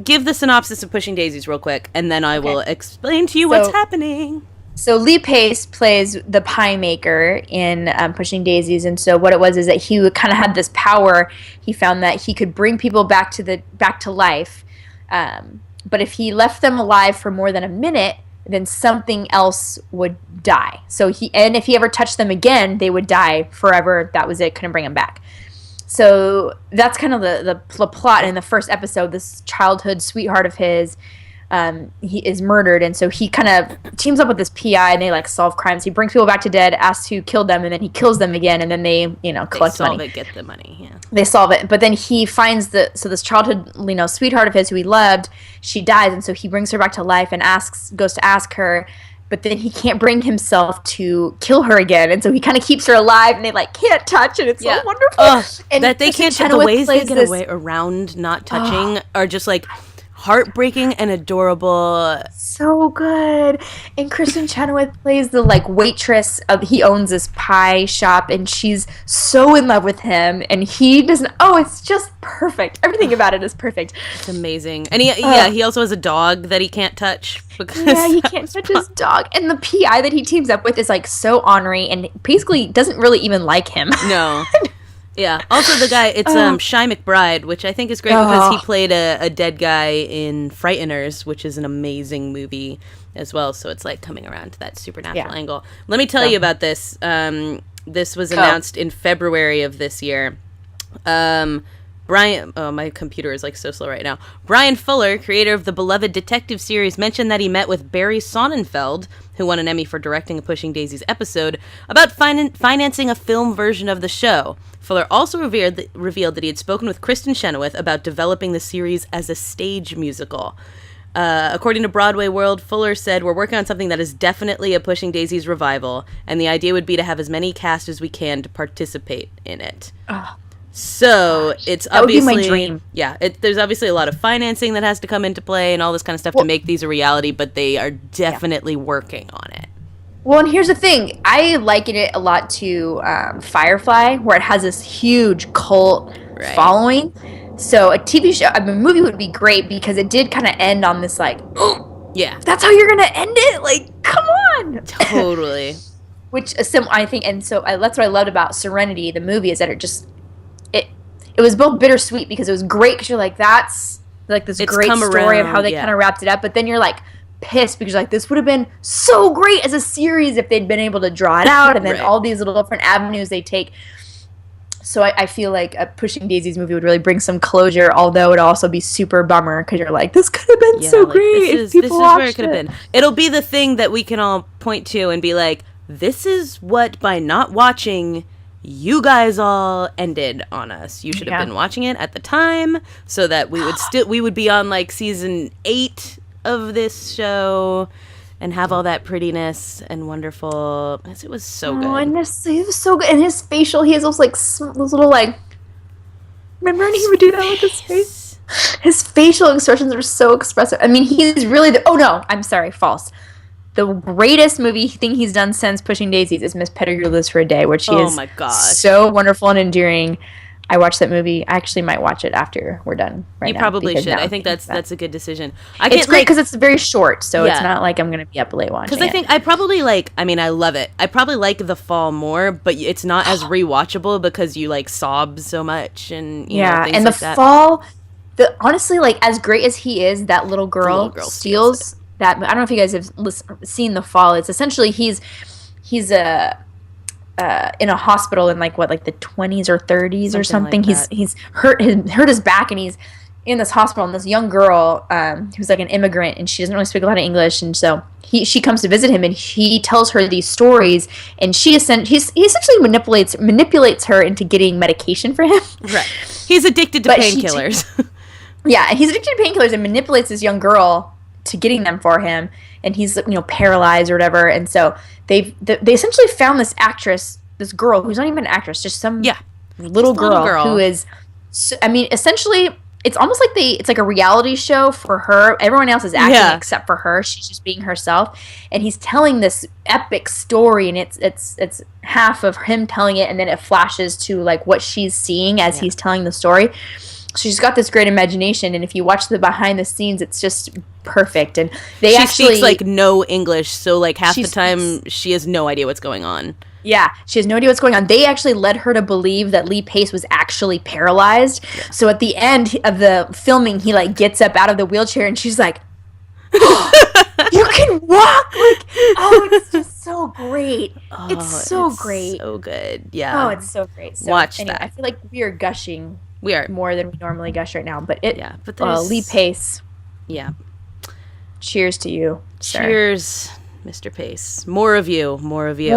Give the synopsis of Pushing Daisies real quick, and then I will explain to you what's happening. So Lee Pace plays the pie maker in Pushing Daisies, and so what it was is that he kind of had this power. He found that he could bring people back to life, but if he left them alive for more than a minute, then something else would die. And if he ever touched them again, they would die forever. That was it. Couldn't bring them back. So that's kind of the plot in the first episode. This childhood sweetheart of his, he is murdered, and so he kind of teams up with this PI, and they like solve crimes. He brings people back to dead, asks who killed them, and then he kills them again, and then they collect money. Get the money. Yeah, they solve it. But then he finds this childhood sweetheart of his who he loved. She dies, and so he brings her back to life and goes to ask her. But then he can't bring himself to kill her again, and so he kind of keeps her alive, and they like can't touch, and it's so wonderful. And that they can't touch. The ways they get away around not touching are just like heartbreaking and adorable. So good. And Kristen Chenoweth plays the like waitress. He owns this pie shop, and she's so in love with him, and he doesn't. Oh, it's just perfect. Everything about it is perfect. It's amazing. And he also has a dog that he can't touch. He can't touch his dog. And the PI that he teams up with is like so ornery and basically doesn't really even like him. No. Yeah. Also, the guy, it's Shy McBride, which I think is great because he played a dead guy in Frighteners, which is an amazing movie as well. So it's like coming around to that supernatural angle. Let me tell you about this. This was announced in February of this year. My computer is like so slow right now. Brian Fuller, creator of the beloved detective series, mentioned that he met with Barry Sonnenfeld, who won an Emmy for directing a Pushing Daisies episode, about financing a film version of the show. Fuller also revealed that he had spoken with Kristen Chenoweth about developing the series as a stage musical. According to Broadway World, Fuller said, "We're working on something that is definitely a Pushing Daisies revival, and the idea would be to have as many cast as we can to participate in it." Oh. So it's obviously, that would be my dream. Yeah, there's obviously a lot of financing that has to come into play and all this kind of stuff to make these a reality, but they are definitely working on it. Well, and here's the thing. I liken it a lot to Firefly, where it has this huge cult following. So a TV show, a movie would be great because it did kind of end on this like, yeah, that's how you're going to end it? Like, come on. Totally. Which, I think, and so that's what I loved about Serenity, the movie, is that it was both bittersweet because it was great because you're like, that's like this great story of how they kind of wrapped it up, but then you're like pissed because you're like, this would have been so great as a series if they'd been able to draw it out, and then all these little different avenues they take. So I feel like a Pushing Daisies movie would really bring some closure, although it'd also be super bummer because you're like, this could have been so like, great if people this is watched where it could have been. It'll be the thing that we can all point to and be like, this is what, by not watching, you guys all ended on us. You should have been watching it at the time so that we would be on like season 8 of this show and have all that prettiness and wonderful. It was so good. And it was so good. And his facial, he has those like those little like. Remember when he would do that with his face? His facial expressions are so expressive. I mean, he's really oh no, I'm sorry, false. The greatest movie thing he's done since Pushing Daisies is Miss Pettigrew Lives for a Day, which is my gosh, so wonderful and endearing. I watched that movie. I actually might watch it after we're done. Right now. You probably should. I think that's a good decision. It's great because it's very short, so it's not like I'm going to be up late watching it. Because I think I probably I love it. I probably like The Fall more, but it's not as rewatchable because you like sob so much and you know, things and like The that. Fall, honestly, like as great as he is, that little girl steals that. I don't know if you guys have seen The Fall. It's essentially he's in a hospital in like the 20s or 30s or something. Like he's hurt his back and he's in this hospital, and this young girl who's like an immigrant, and she doesn't really speak a lot of English, and so she comes to visit him, and he tells her these stories, and he essentially manipulates her into getting medication for him. Right. He's addicted to painkillers. Yeah, and he's addicted to painkillers and manipulates this young girl to getting them for him, and he's paralyzed or whatever, and so they essentially found this actress, this girl who's not even an actress, just some little girl who is, essentially it's almost like it's like a reality show for her. Everyone else is acting except for her. She's just being herself, and he's telling this epic story, and it's half of him telling it, and then it flashes to like what she's seeing as he's telling the story. She's got this great imagination, and if you watch the behind the scenes, it's just perfect. And she speaks like no English, so like half the time she has no idea what's going on. Yeah, she has no idea what's going on. They actually led her to believe that Lee Pace was actually paralyzed. Yeah. So at the end of the filming, he like gets up out of the wheelchair, and she's like, "You can walk!" Like, it's just so great. It's so great. So good. Yeah. Oh, it's so great. So, watch anyway, that. I feel like we are gushing. We are more than we normally gush right now, but but Lee Pace. Yeah. Cheers to you, sir. Cheers, Mr. Pace. More of you. More of you.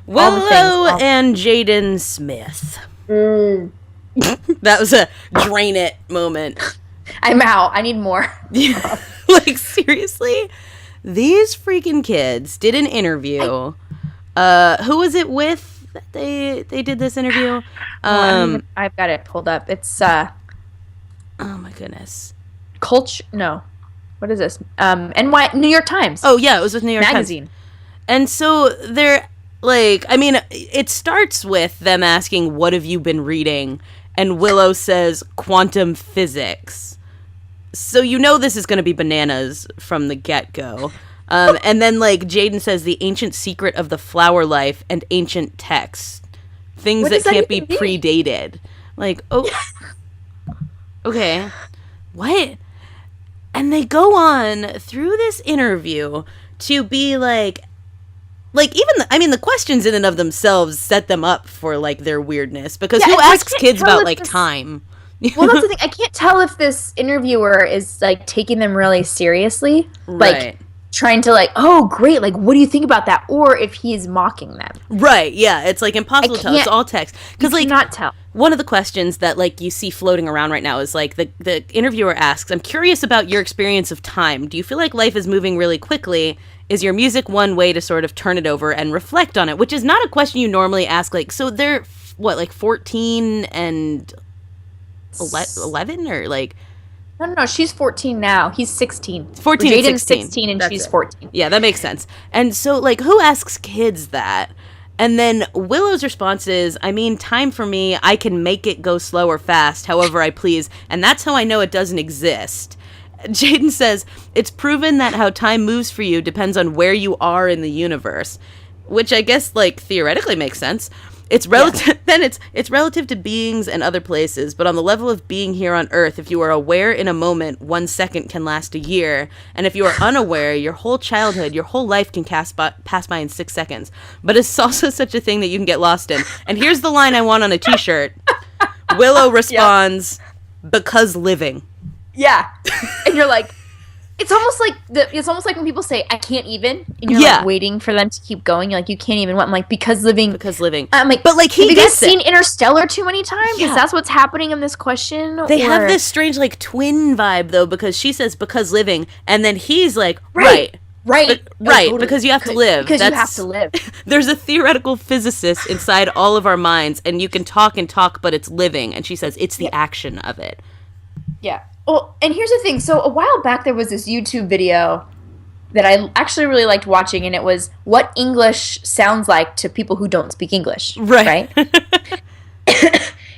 Willow and Jaden Smith. That was a drain it moment. I'm out. I need more. Like, seriously? These freaking kids did an interview. Who was it with? They did this interview. I've got it pulled up. It's oh my goodness. No. What is this? New York Times. Oh yeah, it was with New York Magazine. Times. And so they're like, it starts with them asking, "What have you been reading?" And Willow says, "Quantum physics." So this is going to be bananas from the get-go. And then, like, Jaden says the ancient secret of the flower life and ancient texts. Things that can't be predated. Like, okay. What? And they go on through this interview to be like even the questions in and of themselves set them up for, like, their weirdness. Because who asks kids about, like, time? Well, that's the thing. I can't tell if this interviewer is, like, taking them really seriously. Right. Like, trying to like, oh great, like what do you think about that, or if he's mocking them. Right. Yeah, it's like impossible to tell. It's all text, because like not tell. One of the questions that like you see floating around right now is like the interviewer asks, "I'm curious about your experience of time. Do you feel like life is moving really quickly? Is your music one way to sort of turn it over and reflect on it?" Which is not a question you normally ask. Like, so they're what, like 14 and 11 or like. No, she's 14 now. He's 16. 14 and 16. 16 and she's 14. Yeah, that makes sense. And so, like, who asks kids that? And then Willow's response is, time for me, I can make it go slow or fast, however I please, and that's how I know it doesn't exist. Jaden says, it's proven that how time moves for you depends on where you are in the universe, which I guess, like, theoretically makes sense. It's relative. Then it's relative to beings and other places, but on the level of being here on Earth, if you are aware in a moment, 1 second can last a year, and if you are unaware, your whole childhood, your whole life can pass by in 6 seconds. But it's also such a thing that you can get lost in. And here's the line I want on a T-shirt. Willow responds, "Because living." Yeah, and you're like. It's almost like when people say I can't even, and you're like waiting for them to keep going. You're like, you can't even. What? I'm like, because living. I'm like, but like he have you guys gets seen Interstellar too many times? Is that what's happening in this question? They have this strange like twin vibe though, because she says because living, and then he's like right, because you have to live. Because you have to live. There's a theoretical physicist inside all of our minds, and you can talk and talk, but it's living. And she says it's the action of it. Yeah. Well, and here's the thing. So a while back, there was this YouTube video that I actually really liked watching, and it was what English sounds like to people who don't speak English. Right?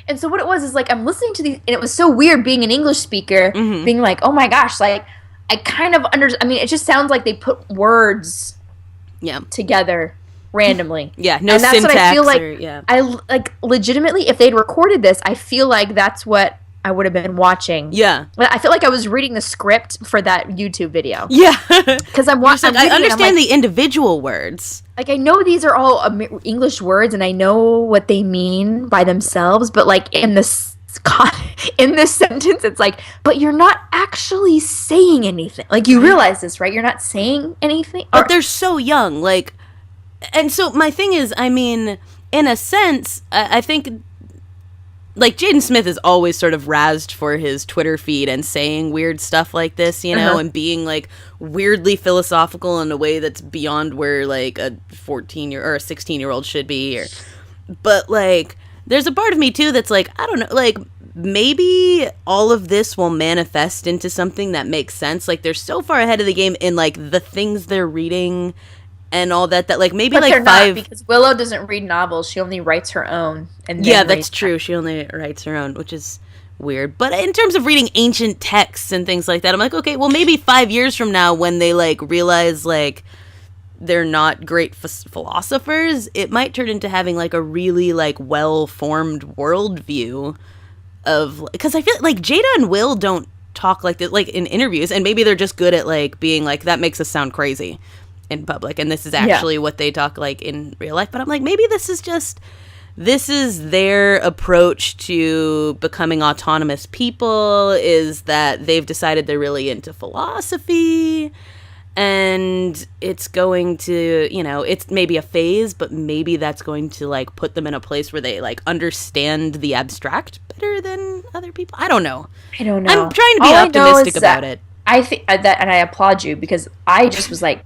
And so what it was is like I'm listening to these, and it was so weird being an English speaker, being like, oh my gosh, like I kind of I mean, it just sounds like they put words together randomly. No and that's syntax. What I feel like. I like legitimately, if they'd recorded this, I feel like that's what I would have been watching. Yeah. I feel like I was reading the script for that YouTube video. Yeah. Because I'm watching. I understand the individual words. Like, I know these are all English words, and I know what they mean by themselves, but, like, in this sentence, it's like, but you're not actually saying anything. Like, you realize this, right? You're not saying anything. But they're so young. Like, and so my thing is, I mean, in a sense, I think... Like, Jaden Smith is always sort of razzed for his Twitter feed and saying weird stuff like this, you know, and being, like, weirdly philosophical in a way that's beyond where, like, a 14-year or a 16-year-old should be. But, like, there's a part of me, too, that's like, I don't know, like, maybe all of this will manifest into something that makes sense. Like, they're so far ahead of the game in, like, the things they're reading and all that like maybe but like they're 5 not, because Willow doesn't read novels. She only writes her own. And that's true. She only writes her own, which is weird. But in terms of reading ancient texts and things like that, I'm like, okay, well, maybe 5 years from now when they like realize like they're not great philosophers, it might turn into having like a really like well-formed worldview of, because I feel like Jada and Will don't talk like this like in interviews, and maybe they're just good at like being like, that makes us sound crazy in public, and this is actually what they talk like in real life. But I'm like, maybe this is their approach to becoming autonomous people, is that they've decided they're really into philosophy, and it's going to, you know, it's maybe a phase, but maybe that's going to like put them in a place where they like understand the abstract better than other people. I don't know. I'm trying to be optimistic about it. I think that, and I applaud you, because I just was like,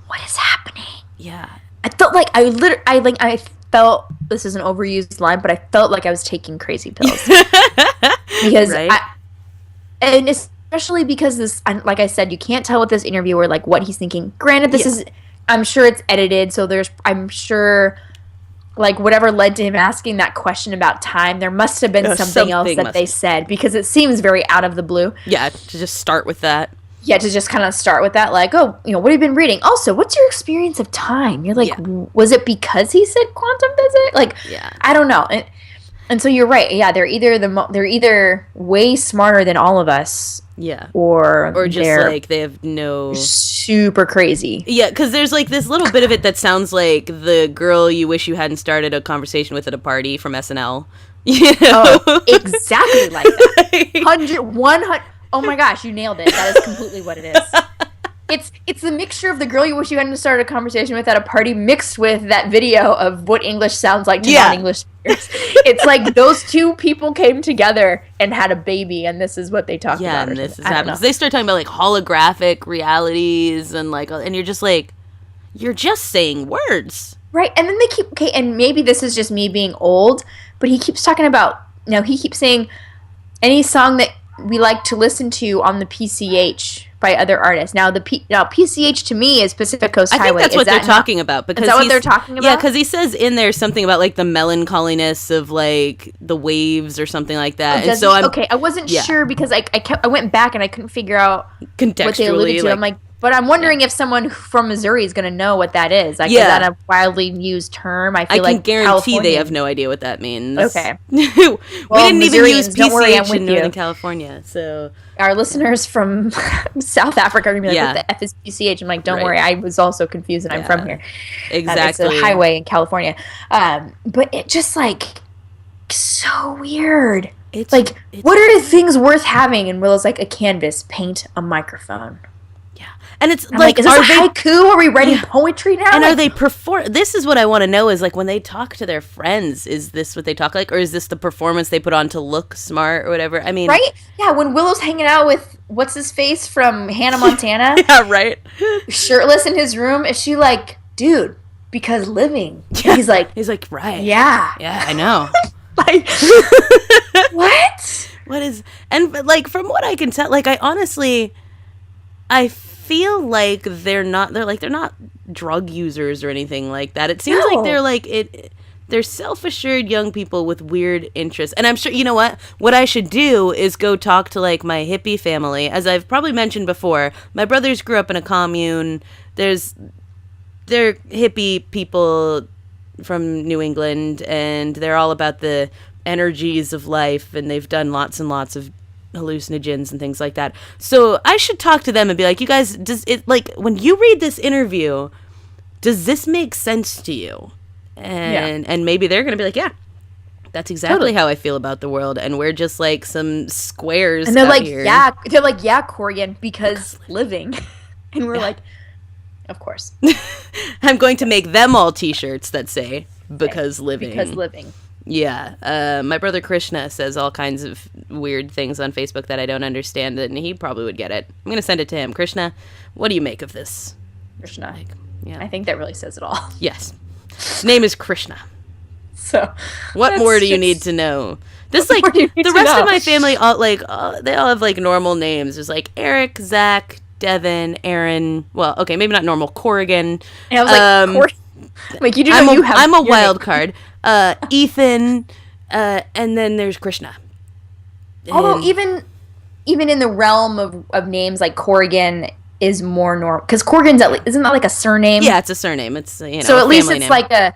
what is happening? Yeah. I felt like I felt, this is an overused line, but I felt like I was taking crazy pills. Because and especially because this, like I said, you can't tell with this interviewer like what he's thinking. Granted, this is, I'm sure it's edited, so I'm sure like whatever led to him asking that question about time, there must have been something else that they said, because it seems very out of the blue. Yeah, to just start with that. Yeah, to just kind of start with that, like, oh, you know, what have you been reading? Also, what's your experience of time? You're like, was it because he said quantum physics? Like, I don't know. And so you're right. Yeah, they're either way smarter than all of us. Yeah. Or just like they have no super crazy. Yeah, because there's like this little bit of it that sounds like the girl you wish you hadn't started a conversation with at a party from SNL. You know? Oh, exactly like that. 100. Oh my gosh, you nailed it. That is completely what it is. It's the mixture of the girl you wish you hadn't started a conversation with at a party mixed with that video of what English sounds like to non-English speakers. It's like those two people came together and had a baby, and this is what they talked about. Yeah, and this is happening. They start talking about like holographic realities and like, and you're just like, you're just saying words. Right, and then they keep, okay, and maybe this is just me being old, but he keeps talking about, he keeps saying any song that we like to listen to on the PCH by other artists. Now, PCH to me is Pacific Coast Highway. I think that's what they're talking about. Because is that what they're talking about? Yeah, because he says in there something about like the melancholiness of like the waves or something like that. I wasn't sure, because I went back and I couldn't figure out what they alluded to. Like, I'm like, But I'm wondering if someone from Missouri is going to know what that is. Like, is that a widely used term? I can guarantee they have no idea what that means. Okay. We didn't even use PCH in Northern California, so... Our listeners from South Africa are going to be like, what the F is PCH? I'm like, don't worry, I was also confused and I'm from here. Exactly. It's a highway in California. But it just, like, so weird. It's what are the things worth having? And Willow's like, a canvas, paint, a microphone. And it's like, is this a haiku? Are we writing poetry now? And are they this is what I want to know is, like, when they talk to their friends, is this what they talk like? Or is this the performance they put on to look smart or whatever? I mean... Right? Yeah, when Willow's hanging out with, what's his face from Hannah Montana? Yeah, right. Shirtless in his room. Is she like, dude, because living. Yeah. He's like, right. Yeah. Yeah, I know. Like, what? What is... And, like, from what I can tell, like, I feel like they're not drug users or anything like that. It seems like they're like they're self-assured young people with weird interests. And I'm sure, you know what I should do is go talk to, like, my hippie family. As I've probably mentioned before, my brothers grew up in a commune. They're hippie people from New England, and they're all about the energies of life, and they've done lots and lots of hallucinogens and things like that. So I should talk to them and be like, you guys, does it, like, when you read this interview, does this make sense to you? And maybe they're gonna be like, yeah, that's exactly how I feel about the world, and we're just like some squares. And they're like, here. they're like, yeah, Corrigan, because living. And we're like, of course. I'm going to make them all t-shirts that say because living. Because living. Yeah, my brother Krishna says all kinds of weird things on Facebook that I don't understand, and he probably would get it. I'm going to send it to him. Krishna, what do you make of this? Krishna. I think that really says it all. Yes. His name is Krishna. So, what more do you need to know? This, like, the rest of my family, they all have, like, normal names. There's, like, Eric, Zach, Devin, Aaron. Well, okay, maybe not normal. Corrigan. And I was like, like, you do know you have... I'm a wild card. Ethan, and then there's Krishna. Although even in the realm of names, like Corrigan is more normal, because Corrigan's isn't that like a surname? Yeah, it's a surname. It's so at least it's name. Like a.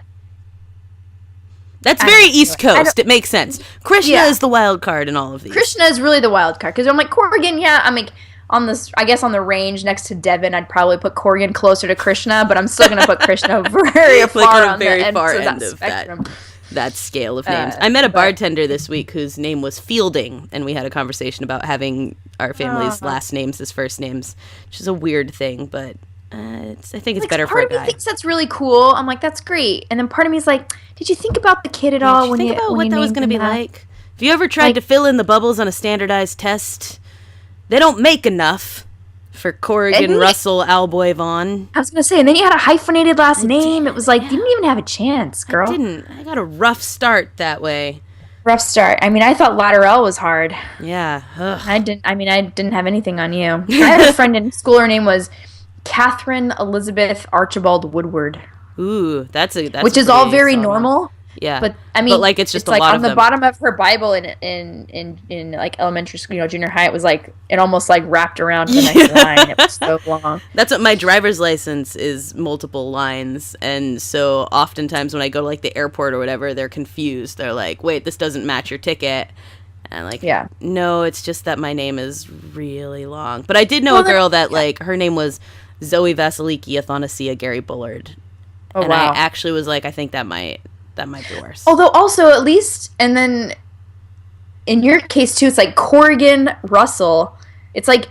That's very East Coast. It makes sense. Krishna is the wild card in all of these. Krishna is really the wild card, because I'm like Corrigan. Yeah, I'm like on this. I guess on the range next to Devin, I'd probably put Corrigan closer to Krishna, but I'm still gonna put Krishna very far on the end of that. That scale of names. I met a bartender this week whose name was Fielding, and we had a conversation about having our family's last names as first names, which is a weird thing, but I think it's better for a guy. Part of me thinks that's really cool. I'm like, that's great. And then part of me is like, did you think about the kid at all when you think about what that was going to be like? Have you ever tried to fill in the bubbles on a standardized test? They don't make enough for Corrigan, Russell, Alboy, Vaughn. I was going to say, and then you had a hyphenated last name. It was like, you didn't even have a chance, girl. I didn't. I got a rough start that way. Rough start. I mean, I thought lateral was hard. Yeah. Ugh. I didn't have anything on you. I had a friend in school. Her name was Catherine Elizabeth Archibald Woodward. Ooh, that's which is all very normal. Yeah, but I mean, like it's just like a lot on the bottom of her Bible in like elementary school, junior high. It was like it almost like wrapped around the next line. It was so long. That's what my driver's license is, multiple lines, and so oftentimes when I go to like the airport or whatever, they're confused. They're like, "Wait, this doesn't match your ticket." And I'm like, no, it's just that my name is really long. But I did know a girl that like her name was Zoe Vasiliki Athanasia Gary Bullard. Oh, and wow. I actually was like, I think that might be worse. Although also at least, and then in your case too, it's like Corrigan Russell. It's like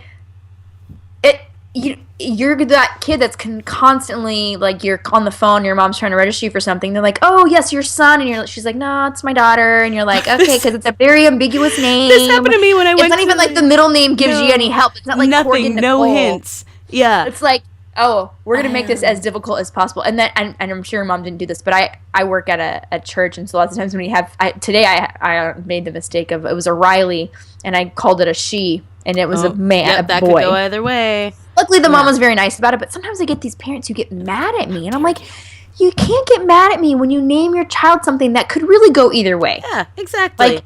you're that kid that's constantly like you're on the phone. Your mom's trying to register you for something. They're like, "Oh yes, your son," and she's like, "No, it's my daughter." And you're like, "Okay," because it's a very ambiguous name. This happened to me when I went. It's not even like the middle name gives you any help. It's not like nothing, Corrigan no Nicole. Hints. Yeah, it's like, oh, we're gonna make this as difficult as possible. And then, and I'm sure your mom didn't do this, but I work at a church, and so lots of times when we have today I made the mistake of it was a Riley, and I called it a she, and it was a man, yep, a that boy. Could go either way. Luckily, the mom was very nice about it, but sometimes I get these parents who get mad at me, and I'm like, you can't get mad at me when you name your child something that could really go either way. Yeah, exactly.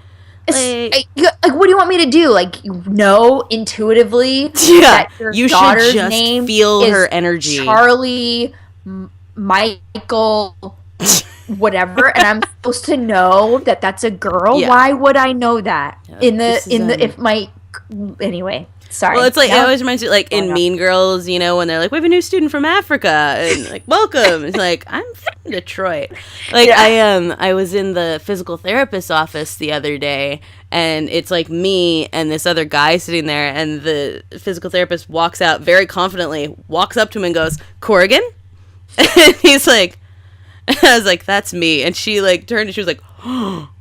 Like, what do you want me to do? Like, know intuitively that your you daughter's should just name feel is her energy. Charlie, Michael, whatever, and I'm supposed to know that that's a girl. Yeah. Why would I know that? Anyway. Sorry. Well, it's like, it always reminds me, like, in Mean Girls, you know, when they're like, we have a new student from Africa, and, like, welcome. It's like, I'm from Detroit. Like, I was in the physical therapist's office the other day, and it's, like, me and this other guy sitting there, and the physical therapist walks out very confidently, walks up to him and goes, Corrigan? And he's like, I was like, that's me. And she, like, turned and she was like, oh,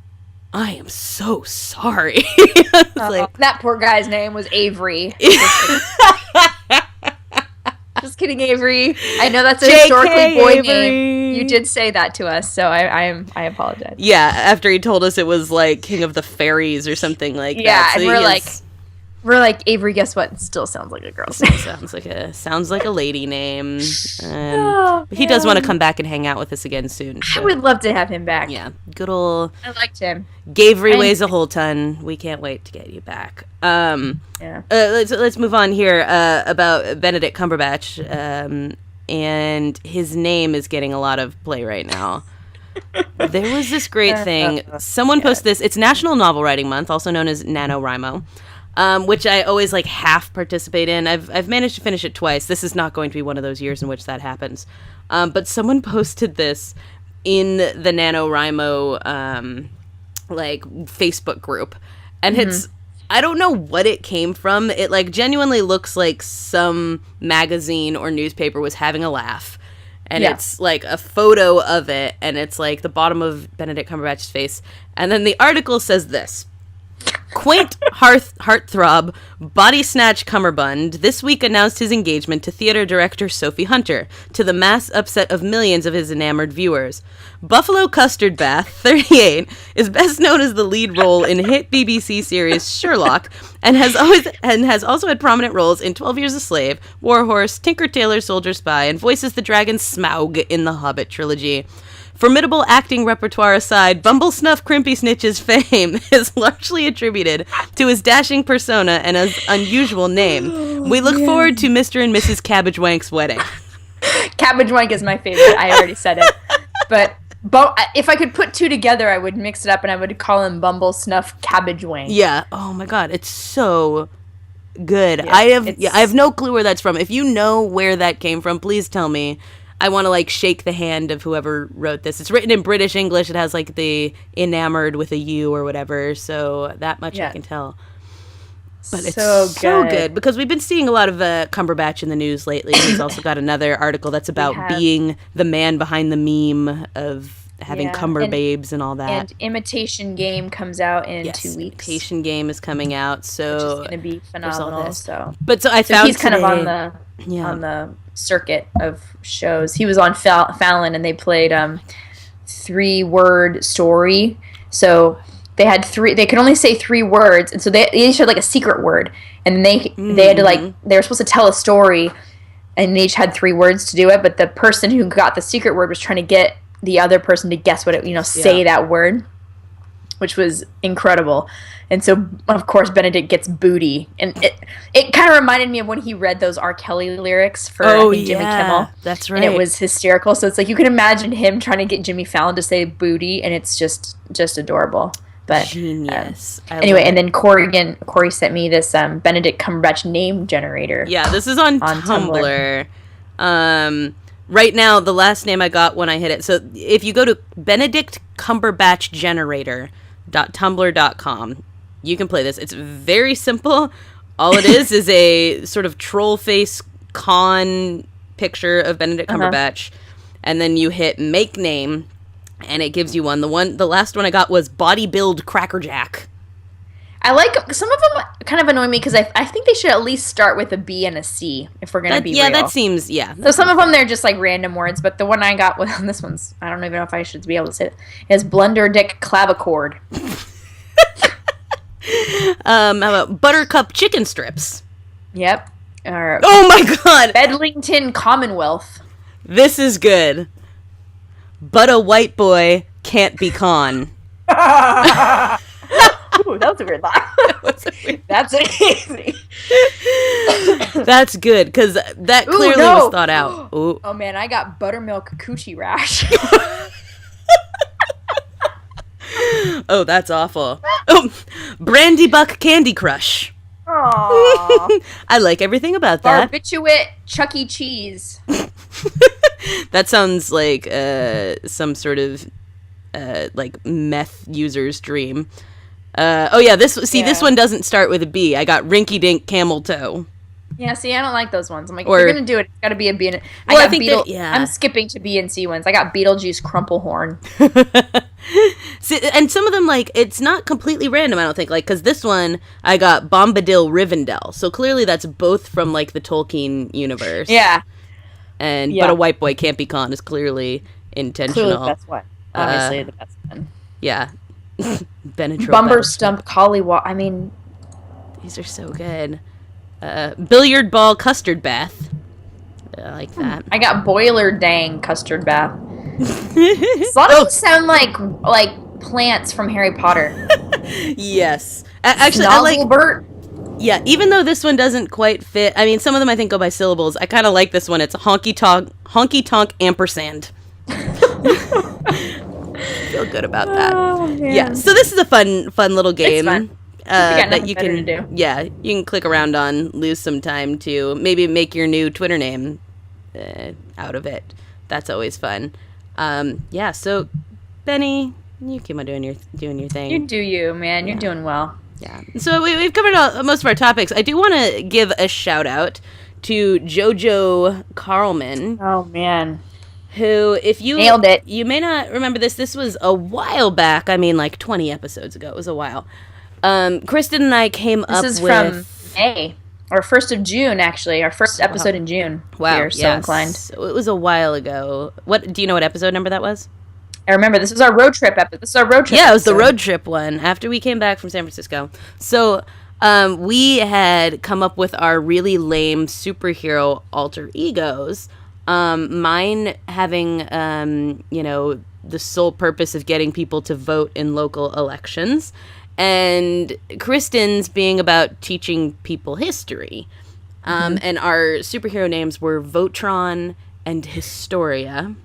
I am so sorry. Like, that poor guy's name was Avery. Just kidding, Avery. I know that's a historically boy name. You did say that to us, so I apologize. Yeah, after he told us it was like King of the Fairies or something like that. Yeah, so we're like, Avery, guess what? It still sounds like a girl's name. Sounds like a lady name. He does want to come back and hang out with us again soon. So. I would love to have him back. Yeah, good old. I liked him. Gavery weighs a whole ton. We can't wait to get you back. Let's move on here about Benedict Cumberbatch, and his name is getting a lot of play right now. There was this great thing. Someone posted this. It's National Novel Writing Month, also known as NaNoWriMo. Which I always like half participate in. I've managed to finish it twice. This is not going to be one of those years in which that happens. But someone posted this in the NaNoWriMo like Facebook group, and it's, I don't know what it came from. It like genuinely looks like some magazine or newspaper was having a laugh, and it's like a photo of it, and it's like the bottom of Benedict Cumberbatch's face, and then the article says this. Quaint heartthrob body snatch cummerbund this week announced his engagement to theater director Sophie Hunter, to the mass upset of millions of his enamored viewers. Buffalo Custard Bath, 38, is best known as the lead role in hit BBC series Sherlock, and has also had prominent roles in 12 Years a Slave, War Horse, Tinker Tailor Soldier Spy, and voices the dragon Smaug in the Hobbit trilogy. Formidable acting repertoire aside, Bumble Snuff Crimpy Snitch's fame is largely attributed to his dashing persona and his unusual name. We look forward to Mr. and Mrs. Cabbage Wank's wedding. Cabbage Wank is my favorite. I already said it. But if I could put two together, I would mix it up and I would call him Bumble Snuff Cabbage Wank. Yeah. Oh my God. It's so good. Yeah, I have no clue where that's from. If you know where that came from, please tell me. I want to, like, shake the hand of whoever wrote this. It's written in British English. It has, like, the enamored with a U or whatever, so that much I can tell. But it's so good. Because we've been seeing a lot of Cumberbatch in the news lately. He's also got another article that's about being the man behind the meme of having Cumberbabes and all that. And Imitation Game comes out in 2 weeks. Imitation Game is coming out, so... Which is going to be phenomenal, so... But so I found he's kind of on the circuit of shows. He was on Fallon, and they played 3-word story. So they had they could only say 3 words, and so they each had like a secret word, and they had to they were supposed to tell a story, and they each had 3 words to do it. But the person who got the secret word was trying to get the other person to guess what it say that word, which was incredible. And so, of course, Benedict gets booty. And it kind of reminded me of when he read those R. Kelly lyrics for Jimmy Kimmel. That's right. And it was hysterical. So it's like you can imagine him trying to get Jimmy Fallon to say booty, and it's just adorable. But genius. Anyway, and then Corey sent me this Benedict Cumberbatch name generator. Yeah, this is on Tumblr. Right now, the last name I got when I hit it. So if you go to benedictcumberbatchgenerator.tumblr.com, you can play this. It's very simple. All it is a sort of troll face con picture of Benedict Cumberbatch, and then you hit make name, and it gives you one. The last one I got was bodybuild crackerjack. I like some of them. Kind of annoy me because I think they should at least start with a B and a C if we're gonna be real. Yeah, that seems So some of them they're just like random words, but the one I got with this one's I don't even know if I should be able to say it. Is Blunder Dick Clavichord. How about Buttercup chicken strips? Yep. Oh my God! Bedlington Commonwealth. This is good. But a white boy can't be con. Ooh, Ooh, that was a weird laugh. That's amazing. That's good, because that clearly was thought out. Ooh. Oh, man, I got buttermilk coochie rash. Oh, that's awful. Oh, Brandy Buck Candy Crush. Aww. I like everything about that. Barbiturate Chuck E. Cheese. That sounds like some sort of like meth user's dream. This one doesn't start with a B. I got Rinky Dink Camel Toe. Yeah, see, I don't like those ones. I'm like, if you're gonna do it, it's gotta be a B. I'm skipping to B and C ones. I got Beetlejuice Crumplehorn. See, and some of them, like, it's not completely random, I don't think. Like, because this one, I got Bombadil Rivendell. So clearly that's both from, like, the Tolkien universe. Yeah. But a white boy can't be con is clearly intentional. Clearly the best one. Obviously the best one. Yeah. Benadryl. Bumber Stump Collywog. I mean, these are so good. Billiard Ball Custard Bath. I like that. I got Boiler Dang Custard Bath. A lot of them sound like plants from Harry Potter. Yes. Actually, I like... Bert. Yeah, even though this one doesn't quite fit, I mean, some of them I think go by syllables. I kind of like this one. It's Honky Tonk Ampersand. Feel good about that. Oh, man. Yeah, so this is a fun little game. That you can do. Yeah, you can click around on, lose some time to maybe make your new Twitter name out of it. That's always fun. So Benny, you keep on doing your thing. You do you, man. You're doing well. Yeah. So we've covered most of our topics. I do want to give a shout out to Jojo Carlman. Oh man. Who, if you nailed it, you may not remember this. This was a while back. I mean, like 20 episodes ago. It was a while. Kristen and I came up with... This is from May. Or 1st of June, actually. Our first episode in June. Wow, We're so inclined. So it was a while ago. What do you know what episode number that was? I remember. This was our road trip episode. Yeah, it was the road trip one, after we came back from San Francisco. So we had come up with our really lame superhero alter egos. Mine having, the sole purpose of getting people to vote in local elections. And Kristen's being about teaching people history. And our superhero names were Votron and Historia,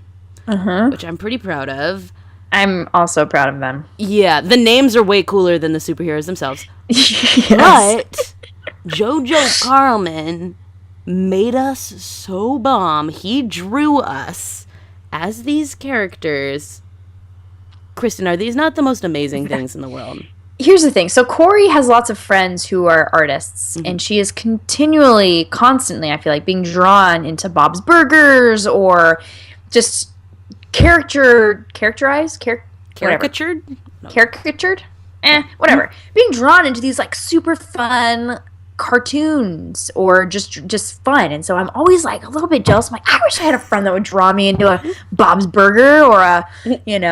which I'm pretty proud of. I'm also proud of them. Yeah, the names are way cooler than the superheroes themselves. Yes. But Jojo Carlman made us so bomb. He drew us as these characters. Kristen, are these not the most amazing things in the world? Here's the thing. So Corey has lots of friends who are artists, and she is constantly, I feel like, being drawn into Bob's Burgers or just caricatured? Whatever. Being drawn into these, like, super fun cartoons or just fun. And so I'm always, like, a little bit jealous. I'm like, I wish I had a friend that would draw me into a Bob's Burger or a,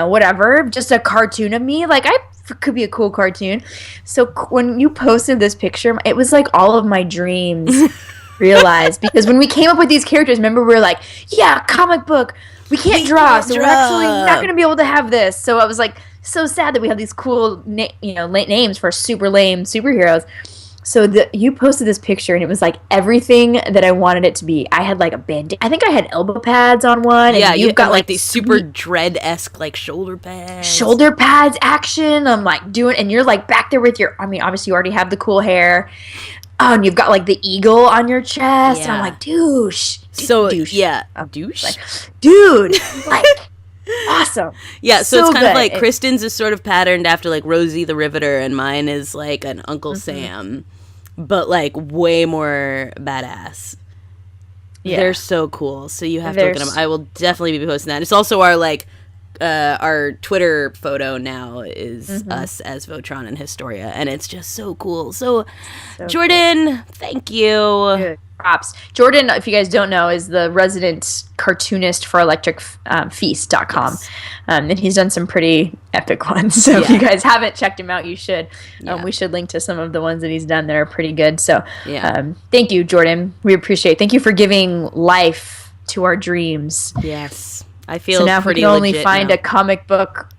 whatever, just a cartoon of me. Like, I could be a cool cartoon. So when you posted this picture, it was like all of my dreams realized, because when we came up with these characters, remember, we were like, yeah, comic book, we can't draw, so we're actually not going to be able to have this. So I was like so sad that we have these cool names for super lame superheroes. So you posted this picture, and it was like everything that I wanted it to be. I had like a band. I think I had elbow pads on one. Yeah, and you've got like these super Dredd-esque like shoulder pads. Shoulder pads action. I'm like doing, and you're like back there with your. I mean, obviously you already have the cool hair. Oh, and you've got like the eagle on your chest. Yeah. And I'm like, douche. Douche. Like, dude, like. Awesome. Yeah, so it's kind of like Kristen's is sort of patterned after like Rosie the Riveter, and mine is like an Uncle Sam, but like way more badass. Yeah. They're so cool. So you have to look at them. I will definitely be posting that. It's also our like our Twitter photo now is us as Votron and Historia, and it's just so cool. So Jordan, cool. Thank you. Good. Props. Jordan, if you guys don't know, is the resident cartoonist for electricfeast.com. Yes. And he's done some pretty epic ones. So if you guys haven't checked him out, you should. We should link to some of the ones that he's done that are pretty good. So thank you, Jordan. We appreciate it. Thank you for giving life to our dreams. Yes. I feel so now if we can only find a comic book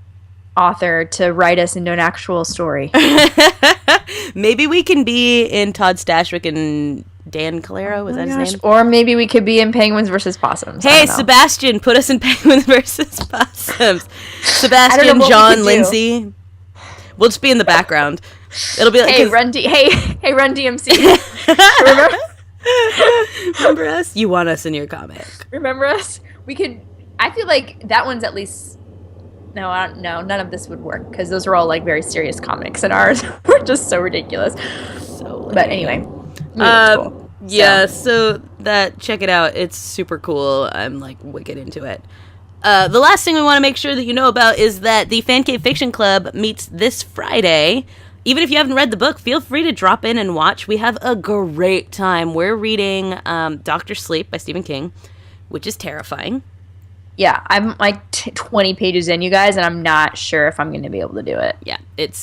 author to write us into an actual story. Maybe we can be in Todd Stashwick and Dan Calero. Was that his name? Or maybe we could be in Penguins versus Possums. Hey, Sebastian, put us in Penguins versus Possums. Sebastian, John, Lindsay. We'll just be in the background. It'll be like, hey, Run DMC. Remember us? You want us in your comic. Remember us? We could. I feel like that one's at least. No, none of this would work because those are all like very serious comics, and ours were just so ridiculous. So lame. But anyway, cool. Yeah. So that, check it out. It's super cool. I'm like wicked into it. The last thing we want to make sure that you know about is that the Fancave Fiction Club meets this Friday. Even if you haven't read the book, feel free to drop in and watch. We have a great time. We're reading Dr. Sleep by Stephen King, which is terrifying. Yeah, I'm like 20 pages in, you guys, and I'm not sure if I'm going to be able to do it. Yeah,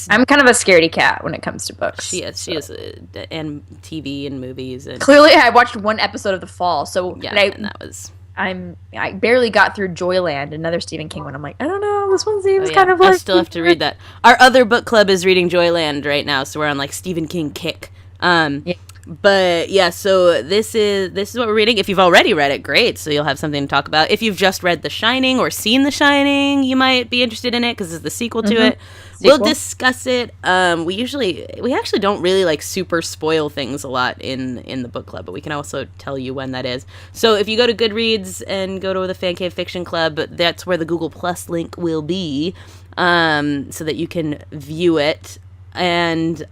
I'm kind of a scaredy cat when it comes to books. She is, and TV and movies. And clearly, I watched one episode of The Fall, so yeah, and that was. I barely got through Joyland, another Stephen King one. I'm like, I don't know, this one seems kind of like. I still have to read that. Our other book club is reading Joyland right now, so we're on like Stephen King kick. Yeah. But yeah, so this is what we're reading. If you've already read it, great. So you'll have something to talk about. If you've just read The Shining or seen The Shining, you might be interested in it because it's the sequel to it. We'll discuss it. We actually don't really like super spoil things a lot in the book club, but we can also tell you when that is. So if you go to Goodreads and go to the Fancave Fiction Club, that's where the Google Plus link will be, so that you can view it and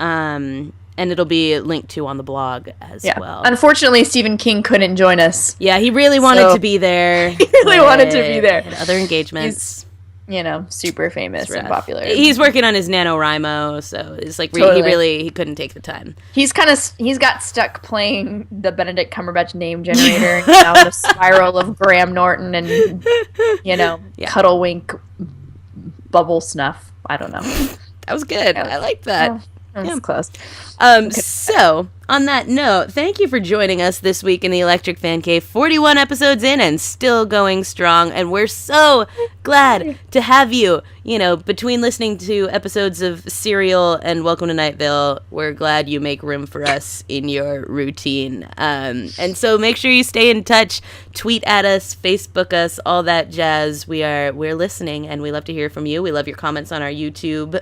it'll be linked to on the blog as well. Unfortunately, Stephen King couldn't join us. Yeah, he really wanted to be there. He really wanted to be there. Had other engagements. He's, super famous and popular. He's working on his NaNoWriMo, so it's like he couldn't take the time. He's got stuck playing the Benedict Cumberbatch name generator, and now the spiral of Graham Norton and, Cuddle Wink Bubble Snuff. I don't know. That was good. I like that. That's close. So, on that note, thank you for joining us this week in the Electric Fan Cave. 41 episodes in and still going strong, and we're so glad to have you. Between listening to episodes of Serial and Welcome to Night Vale, we're glad you make room for us in your routine. And so make sure you stay in touch. Tweet at us, Facebook us, all that jazz. We're listening, and we love to hear from you. We love your comments on our YouTube.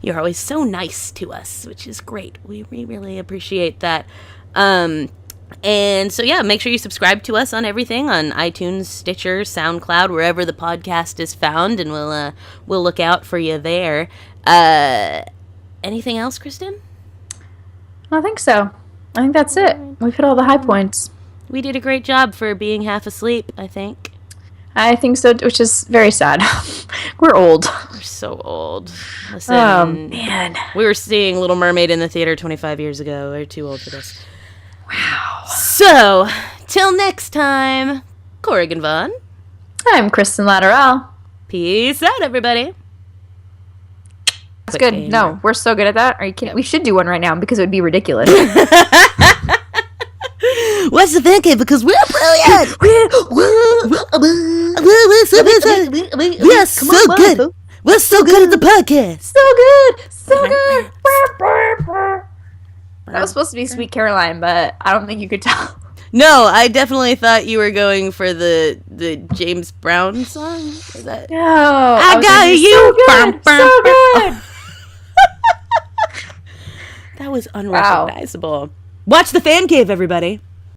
You're always so nice to us, which is great. We really appreciate that. And so, make sure you subscribe to us on everything, on iTunes, Stitcher, SoundCloud, wherever the podcast is found, and we'll look out for you there. Anything else, Kristen? I think so. I think that's it. We've hit all the high points. We did a great job for being half asleep, I think. I think so, which is very sad. We're old. We're so old. Listen, oh, man. We were seeing Little Mermaid in the theater 25 years ago. We're too old for this. Wow. So, till next time, Corrigan Vaughn. I'm Kristen Latterall. Peace out, everybody. That's good. Game. No, we're so good at that. Are you kidding? We should do one right now because it would be ridiculous. What's the Fancave? Because we're brilliant. We're so good. We're so good at the podcast. So good. That was supposed to be Sweet Caroline, but I don't think you could tell. No, I definitely thought you were going for the James Brown song. Is that? No, I got you. So good. That was unrecognizable. Wow. Watch the Fancave, everybody.